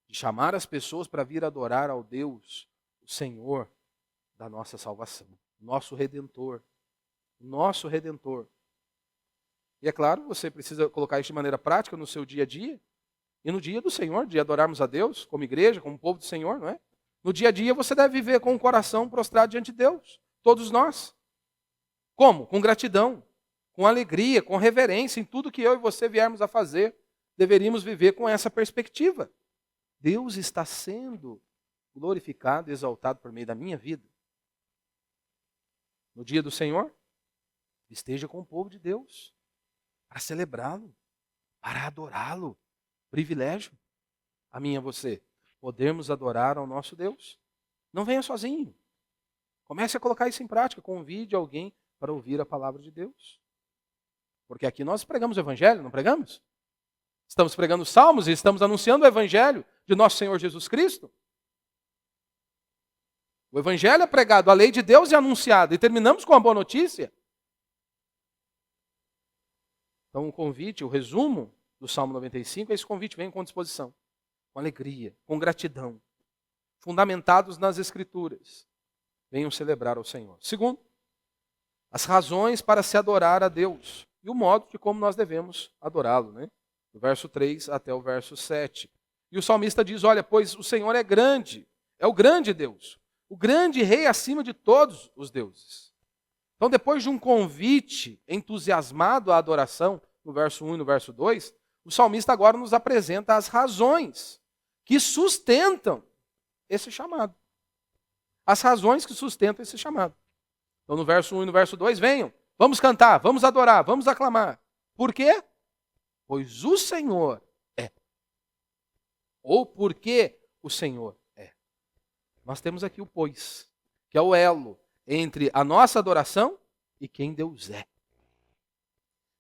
de chamar as pessoas para vir adorar ao Deus, o Senhor da nossa salvação, nosso Redentor, nosso Redentor. E é claro, você precisa colocar isso de maneira prática no seu dia a dia, e no dia do Senhor, de adorarmos a Deus, como igreja, como povo do Senhor, não é? No dia a dia você deve viver com o coração prostrado diante de Deus, todos nós. Como? Com gratidão, com alegria, com reverência, em tudo que eu e você viermos a fazer, deveríamos viver com essa perspectiva. Deus está sendo glorificado e exaltado por meio da minha vida. No dia do Senhor, esteja com o povo de Deus, para celebrá-lo, para adorá-lo. Privilégio, a mim e a você, podermos adorar ao nosso Deus. Não venha sozinho. Comece a colocar isso em prática. Convide alguém para ouvir a palavra de Deus. Porque aqui nós pregamos o Evangelho, não pregamos? Estamos pregando salmos e estamos anunciando o Evangelho de nosso Senhor Jesus Cristo. O Evangelho é pregado, a lei de Deus é anunciada. E terminamos com a boa notícia. Então o convite, o resumo do Salmo 95, esse convite vem com disposição, com alegria, com gratidão, fundamentados nas Escrituras. Venham celebrar ao Senhor. Segundo, as razões para se adorar a Deus e o modo de como nós devemos adorá-lo, né? Do verso 3 até o verso 7. E o salmista diz, olha, pois o Senhor é grande, é o grande Deus, o grande rei acima de todos os deuses. Então, depois de um convite entusiasmado à adoração, no verso 1 e no verso 2, o salmista agora nos apresenta as razões que sustentam esse chamado. As razões que sustentam esse chamado. Então, no verso 1 e no verso 2, venham, vamos cantar, vamos adorar, vamos aclamar. Por quê? Pois o Senhor é. Ou porque o Senhor é. Nós temos aqui o pois, que é o elo entre a nossa adoração e quem Deus é.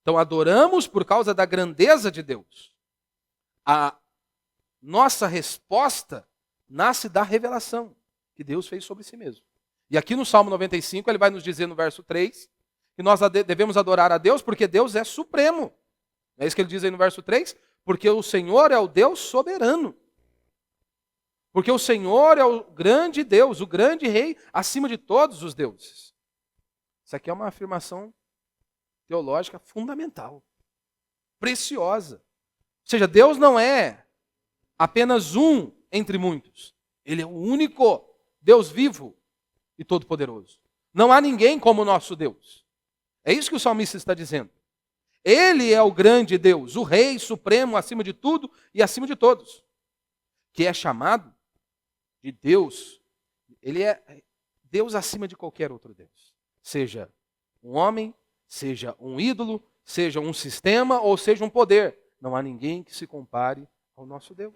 Então, adoramos por causa da grandeza de Deus. A nossa resposta nasce da revelação que Deus fez sobre si mesmo. E aqui no Salmo 95, ele vai nos dizer no verso 3, que nós devemos adorar a Deus porque Deus é supremo. É isso que ele diz aí no verso 3? Porque o Senhor é o Deus soberano. Porque o Senhor é o grande Deus, o grande rei, acima de todos os deuses. Isso aqui é uma afirmação teológica fundamental, preciosa. Ou seja, Deus não é apenas um entre muitos. Ele é o único Deus vivo e todo-poderoso. Não há ninguém como o nosso Deus. É isso que o salmista está dizendo. Ele é o grande Deus, o rei supremo acima de tudo e acima de todos. Que é chamado de Deus. Ele é Deus acima de qualquer outro Deus. Seja um homem, seja um ídolo, seja um sistema ou seja um poder. Não há ninguém que se compare ao nosso Deus.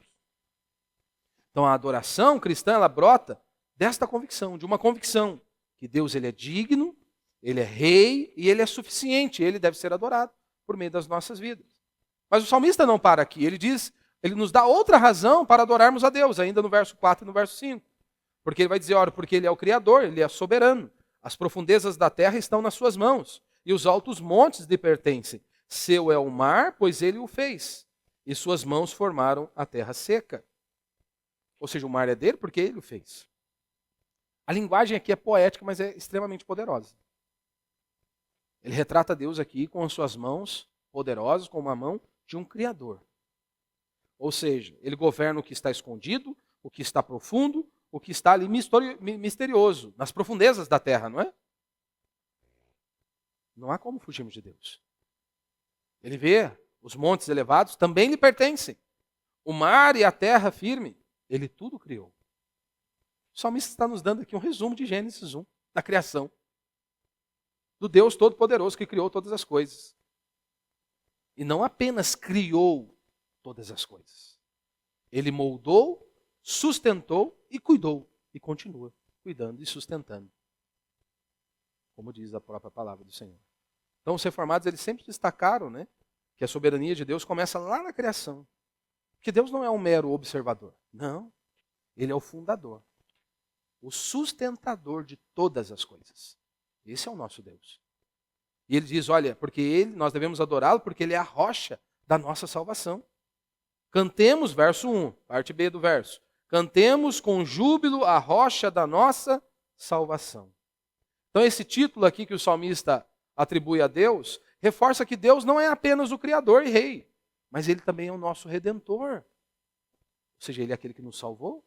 Então a adoração cristã, ela brota desta convicção, de uma convicção que Deus ele é digno, ele é rei e ele é suficiente, ele deve ser adorado por meio das nossas vidas. Mas o salmista não para aqui, ele diz, ele nos dá outra razão para adorarmos a Deus, ainda no verso 4 e no verso 5. Porque ele vai dizer, ora, porque ele é o Criador, ele é soberano, as profundezas da terra estão nas suas mãos, e os altos montes lhe pertencem. Seu é o mar, pois ele o fez, e suas mãos formaram a terra seca. Ou seja, o mar é dele porque ele o fez. A linguagem aqui é poética, mas é extremamente poderosa. Ele retrata Deus aqui com as suas mãos poderosas, com uma mão de um Criador. Ou seja, ele governa o que está escondido, o que está profundo, o que está ali misterioso, nas profundezas da terra, não é? Não há como fugirmos de Deus. Ele vê os montes elevados, também lhe pertencem. O mar e a terra firme, ele tudo criou. O salmista está nos dando aqui um resumo de Gênesis 1, da criação. Do Deus Todo-Poderoso que criou todas as coisas. E não apenas criou todas as coisas. Ele moldou, sustentou e cuidou. E continua cuidando e sustentando. Como diz a própria palavra do Senhor. Então os reformados eles sempre destacaram, né, que a soberania de Deus começa lá na criação. Porque Deus não é um mero observador. Não. Ele é o fundador. O sustentador de todas as coisas. Esse é o nosso Deus. E ele diz, olha, porque nós devemos adorá-lo porque ele é a rocha da nossa salvação. Cantemos, verso 1, parte B do verso. Cantemos com júbilo a rocha da nossa salvação. Então esse título aqui que o salmista atribui a Deus, reforça que Deus não é apenas o Criador e Rei, mas Ele também é o nosso Redentor. Ou seja, Ele é aquele que nos salvou.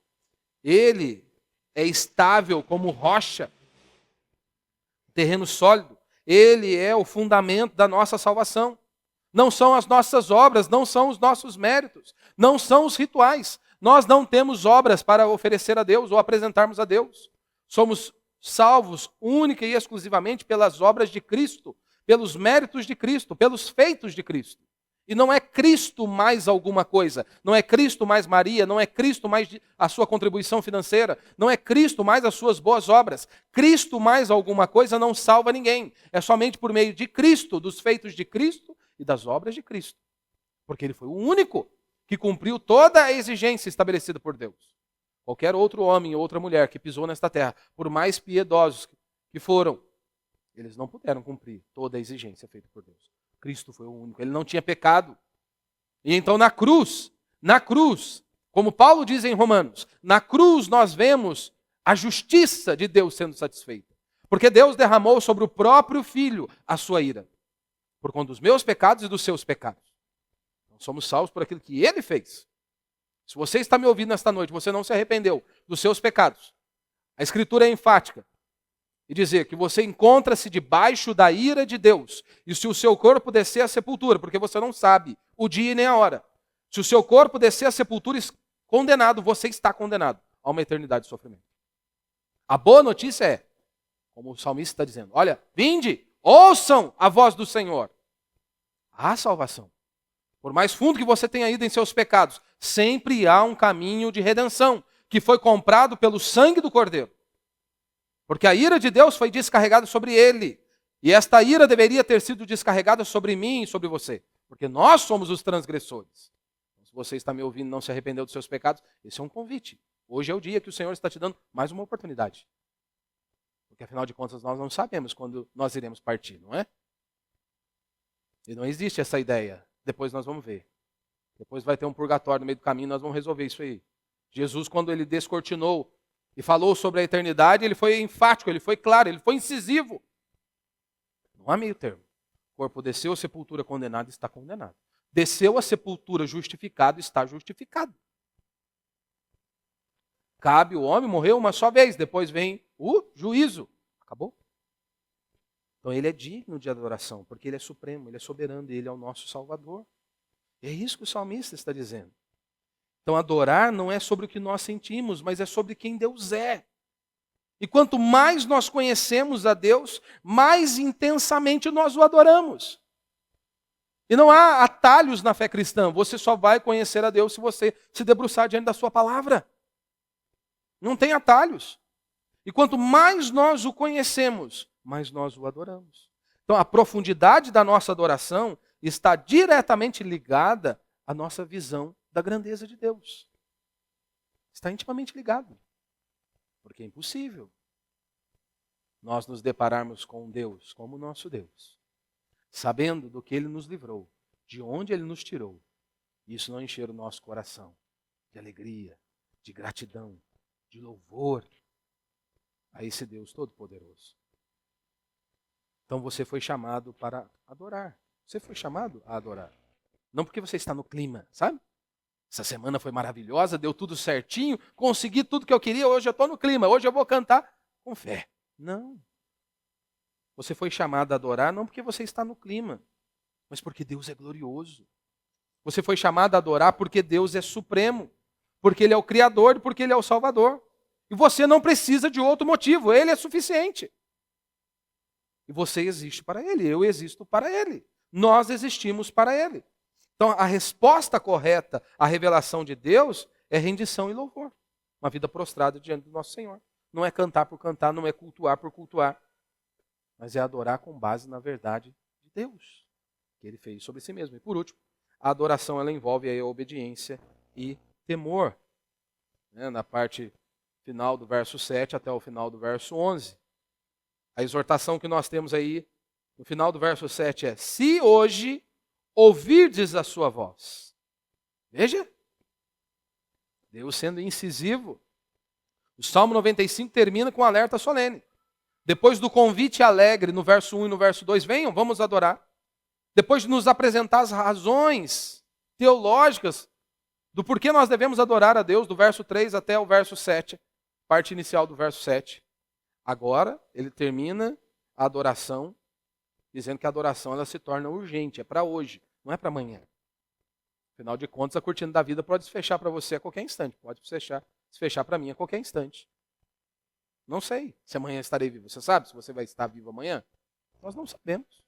Ele é estável como rocha, terreno sólido. Ele é o fundamento da nossa salvação. Não são as nossas obras, não são os nossos méritos, não são os rituais. Nós não temos obras para oferecer a Deus ou apresentarmos a Deus. Somos salvos única e exclusivamente pelas obras de Cristo, pelos méritos de Cristo, pelos feitos de Cristo. E não é Cristo mais alguma coisa, não é Cristo mais Maria, não é Cristo mais a sua contribuição financeira, não é Cristo mais as suas boas obras. Cristo mais alguma coisa não salva ninguém. É somente por meio de Cristo, dos feitos de Cristo e das obras de Cristo. Porque Ele foi o único que cumpriu toda a exigência estabelecida por Deus. Qualquer outro homem ou outra mulher que pisou nesta terra, por mais piedosos que foram, eles não puderam cumprir toda a exigência feita por Deus. Cristo foi o único, Ele não tinha pecado. E então na cruz, como Paulo diz em Romanos, na cruz nós vemos a justiça de Deus sendo satisfeita. Porque Deus derramou sobre o próprio Filho a sua ira, por conta dos meus pecados e dos seus pecados. Então, somos salvos por aquilo que Ele fez. Se você está me ouvindo nesta noite, você não se arrependeu dos seus pecados, a Escritura é enfática e dizer que você encontra-se debaixo da ira de Deus. E se o seu corpo descer à sepultura, porque você não sabe o dia e nem a hora, se o seu corpo descer à sepultura condenado, você está condenado a uma eternidade de sofrimento. A boa notícia é, como o salmista está dizendo, olha, vinde, ouçam a voz do Senhor. Há salvação. Por mais fundo que você tenha ido em seus pecados, sempre há um caminho de redenção, que foi comprado pelo sangue do Cordeiro. Porque a ira de Deus foi descarregada sobre Ele. E esta ira deveria ter sido descarregada sobre mim e sobre você. Porque nós somos os transgressores. Se você está me ouvindo e não se arrependeu dos seus pecados, esse é um convite. Hoje é o dia que o Senhor está te dando mais uma oportunidade. Porque afinal de contas nós não sabemos quando nós iremos partir, não é? E não existe essa ideia. Depois nós vamos ver. Depois vai ter um purgatório no meio do caminho, nós vamos resolver isso aí. Jesus, quando Ele descortinou e falou sobre a eternidade, Ele foi enfático, Ele foi claro, Ele foi incisivo. Não há meio termo. O corpo desceu à sepultura condenado, está condenado. Desceu à sepultura justificado, está justificado. Cabe o homem, morreu uma só vez, depois vem o juízo. Acabou. Então Ele é digno de adoração, porque Ele é supremo, Ele é soberano, Ele é o nosso Salvador. E é isso que o salmista está dizendo. Então adorar não é sobre o que nós sentimos, mas é sobre quem Deus é. E quanto mais nós conhecemos a Deus, mais intensamente nós o adoramos. E não há atalhos na fé cristã, você só vai conhecer a Deus se você se debruçar diante da sua palavra. Não tem atalhos. E quanto mais nós o conhecemos, mais nós o adoramos. Então a profundidade da nossa adoração está diretamente ligada à nossa visão da grandeza de Deus. Está intimamente ligado. Porque é impossível nós nos depararmos com Deus como nosso Deus, sabendo do que Ele nos livrou, de onde Ele nos tirou, e isso não encher o nosso coração de alegria, de gratidão, de louvor a esse Deus Todo-Poderoso. Então você foi chamado para adorar. Você foi chamado a adorar. Não porque você está no clima, sabe? Essa semana foi maravilhosa, deu tudo certinho, consegui tudo que eu queria, hoje eu estou no clima, hoje eu vou cantar com fé. Não. Você foi chamado a adorar não porque você está no clima, mas porque Deus é glorioso. Você foi chamado a adorar porque Deus é supremo, porque Ele é o Criador e porque Ele é o Salvador. E você não precisa de outro motivo, Ele é suficiente. E você existe para Ele, eu existo para Ele. Nós existimos para Ele. Então a resposta correta à revelação de Deus é rendição e louvor. Uma vida prostrada diante do nosso Senhor. Não é cantar por cantar, não é cultuar por cultuar. Mas é adorar com base na verdade de Deus, que Ele fez sobre si mesmo. E por último, a adoração ela envolve aí a obediência e temor. Na parte final do verso 7 até o final do verso 11. A exortação que nós temos aí no final do verso 7 é: se hoje ouvirdes a sua voz. Veja, Deus sendo incisivo. O Salmo 95 termina com um alerta solene. Depois do convite alegre no verso 1 e no verso 2, venham, vamos adorar. Depois de nos apresentar as razões teológicas do porquê nós devemos adorar a Deus, do verso 3 até o verso 7, parte inicial do verso 7. Agora, ele termina a adoração, dizendo que a adoração ela se torna urgente, é para hoje, não é para amanhã. Afinal de contas, a cortina da vida pode se fechar para você a qualquer instante, pode se fechar para mim a qualquer instante. Não sei se amanhã estarei vivo. Você sabe se você vai estar vivo amanhã? Nós não sabemos.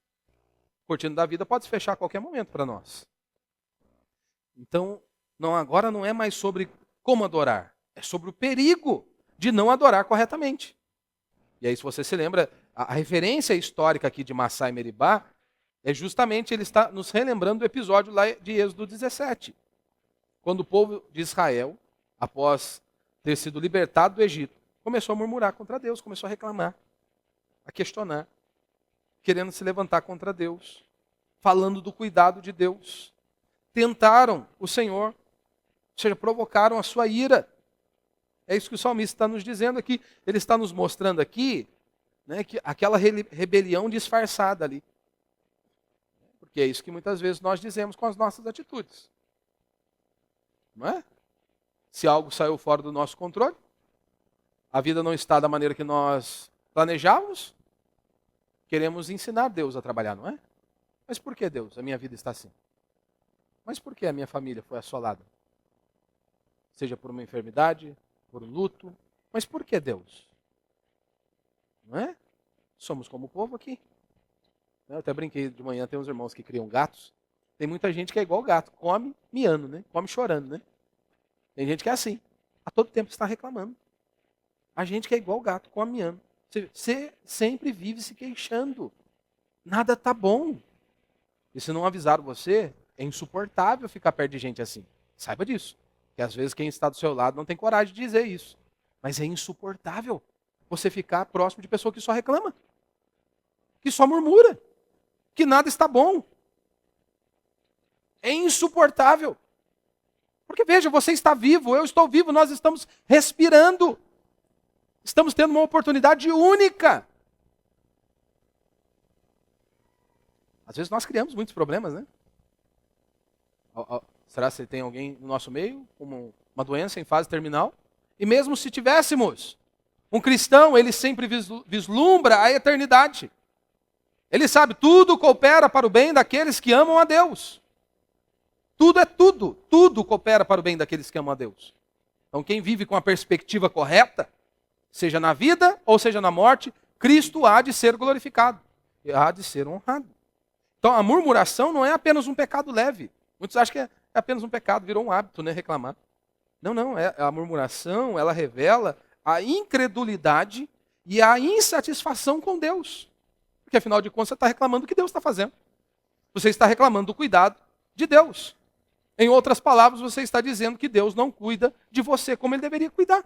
A cortina da vida pode se fechar a qualquer momento para nós. Então, agora não é mais sobre como adorar, é sobre o perigo de não adorar corretamente. E aí, se você se lembra, a referência histórica aqui de Massá e Meribá é justamente, ele está nos relembrando do episódio lá de Êxodo 17. Quando o povo de Israel, após ter sido libertado do Egito, começou a murmurar contra Deus, começou a reclamar, a questionar, querendo se levantar contra Deus, falando do cuidado de Deus. Tentaram o Senhor, ou seja, provocaram a sua ira. É isso que o salmista está nos dizendo aqui. Ele está nos mostrando aqui, né, que aquela rebelião disfarçada ali. Porque é isso que muitas vezes nós dizemos com as nossas atitudes. Não é? Se algo saiu fora do nosso controle, a vida não está da maneira que nós planejávamos, queremos ensinar Deus a trabalhar, não é? Mas por que, Deus, a minha vida está assim? Mas por que a minha família foi assolada? Seja por uma enfermidade, por um luto. Mas por que, Deus? Não é? Somos como o povo aqui. Eu até brinquei de manhã, tem uns irmãos que criam gatos. Tem muita gente que é igual gato, come miando, né? Come chorando, né? Tem gente que é assim, a todo tempo está reclamando. A gente que é igual gato, come miando. Você sempre vive se queixando. Nada está bom. E se não avisaram você, é insuportável ficar perto de gente assim. Saiba disso. Que às vezes quem está do seu lado não tem coragem de dizer isso. Mas é insuportável você ficar próximo de pessoa que só reclama. Que só murmura. Que nada está bom. É insuportável. Porque veja, você está vivo, eu estou vivo, nós estamos respirando. Estamos tendo uma oportunidade única. Às vezes nós criamos muitos problemas, né? Será que tem alguém no nosso meio com uma doença em fase terminal? E mesmo se tivéssemos, um cristão, ele sempre vislumbra a eternidade. Ele sabe, tudo coopera para o bem daqueles que amam a Deus. Tudo é tudo. Tudo coopera para o bem daqueles que amam a Deus. Então quem vive com a perspectiva correta, seja na vida ou seja na morte, Cristo há de ser glorificado. E há de ser honrado. Então a murmuração não é apenas um pecado leve. Muitos acham que é apenas um pecado, virou um hábito, né, reclamar. Não. A murmuração, ela revela a incredulidade e a insatisfação com Deus. Porque afinal de contas você está reclamando do que Deus está fazendo. Você está reclamando do cuidado de Deus. Em outras palavras, você está dizendo que Deus não cuida de você como Ele deveria cuidar.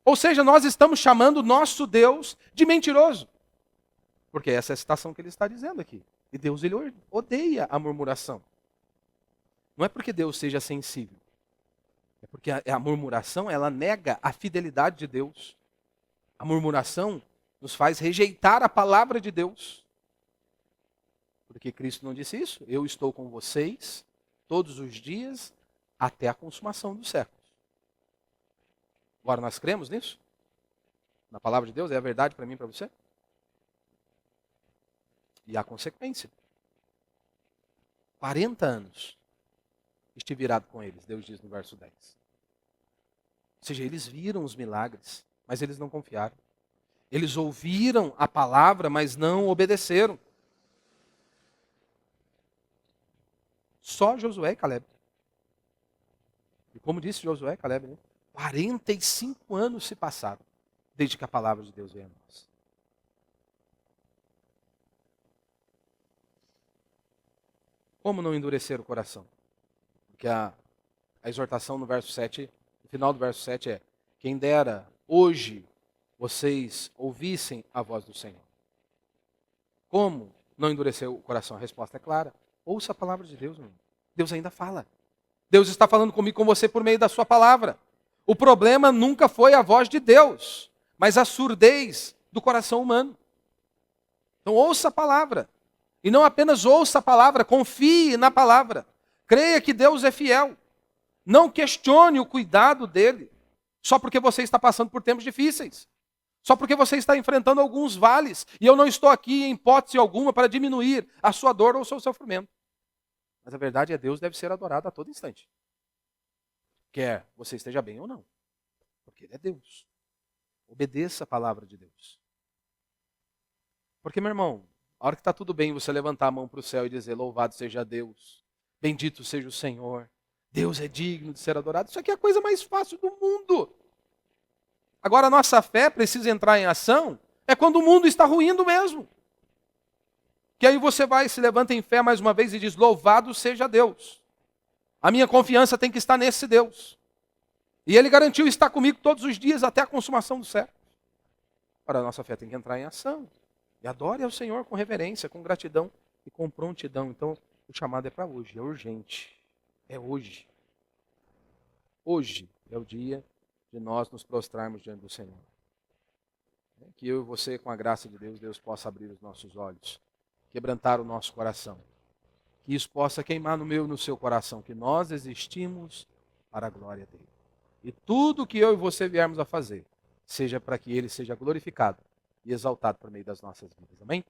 Ou seja, nós estamos chamando o nosso Deus de mentiroso. Porque essa é a citação que ele está dizendo aqui. E Deus, ele odeia a murmuração. Não é porque Deus seja sensível. É porque a murmuração, ela nega a fidelidade de Deus. A murmuração nos faz rejeitar a palavra de Deus. Porque Cristo não disse isso? Eu estou com vocês todos os dias até a consumação dos séculos. Agora nós cremos nisso? Na palavra de Deus? É a verdade para mim e para você? E a consequência. 40 anos estive irado com eles, Deus diz no verso 10. Ou seja, eles viram os milagres, mas eles não confiaram. Eles ouviram a palavra, mas não obedeceram. Só Josué e Caleb. E como disse Josué e Caleb, né? 45 anos se passaram desde que a palavra de Deus veio a nós. Como não endurecer o coração? Porque a exortação no verso 7, no final do verso 7 é: quem dera hoje vocês ouvissem a voz do Senhor. Como não endurecer o coração? A resposta é clara. Ouça a palavra de Deus, meu irmão. Deus ainda fala. Deus está falando comigo, com você, por meio da sua palavra. O problema nunca foi a voz de Deus, mas a surdez do coração humano. Então ouça a palavra. E não apenas ouça a palavra, confie na palavra. Creia que Deus é fiel. Não questione o cuidado dele, só porque você está passando por tempos difíceis. Só porque você está enfrentando alguns vales. E eu não estou aqui em hipótese alguma para diminuir a sua dor ou o seu sofrimento. Mas a verdade é que Deus deve ser adorado a todo instante. Quer você esteja bem ou não. Porque Ele é Deus. Obedeça a palavra de Deus. Porque, meu irmão, a hora que está tudo bem, você levantar a mão para o céu e dizer: louvado seja Deus, bendito seja o Senhor, Deus é digno de ser adorado. Isso aqui é a coisa mais fácil do mundo. Agora, a nossa fé precisa entrar em ação é quando o mundo está ruindo mesmo. Que aí você vai, se levanta em fé mais uma vez e diz: louvado seja Deus. A minha confiança tem que estar nesse Deus. E Ele garantiu estar comigo todos os dias até a consumação do século. Ora, a nossa fé tem que entrar em ação. E adore ao Senhor com reverência, com gratidão e com prontidão. Então, o chamado é para hoje, é urgente. É hoje. Hoje é o dia de nós nos prostrarmos diante do Senhor. Que eu e você, com a graça de Deus, Deus possa abrir os nossos olhos, quebrantar o nosso coração. Que isso possa queimar no meu e no seu coração, que nós existimos para a glória dele. E tudo que eu e você viermos a fazer, seja para que ele seja glorificado e exaltado por meio das nossas vidas. Amém?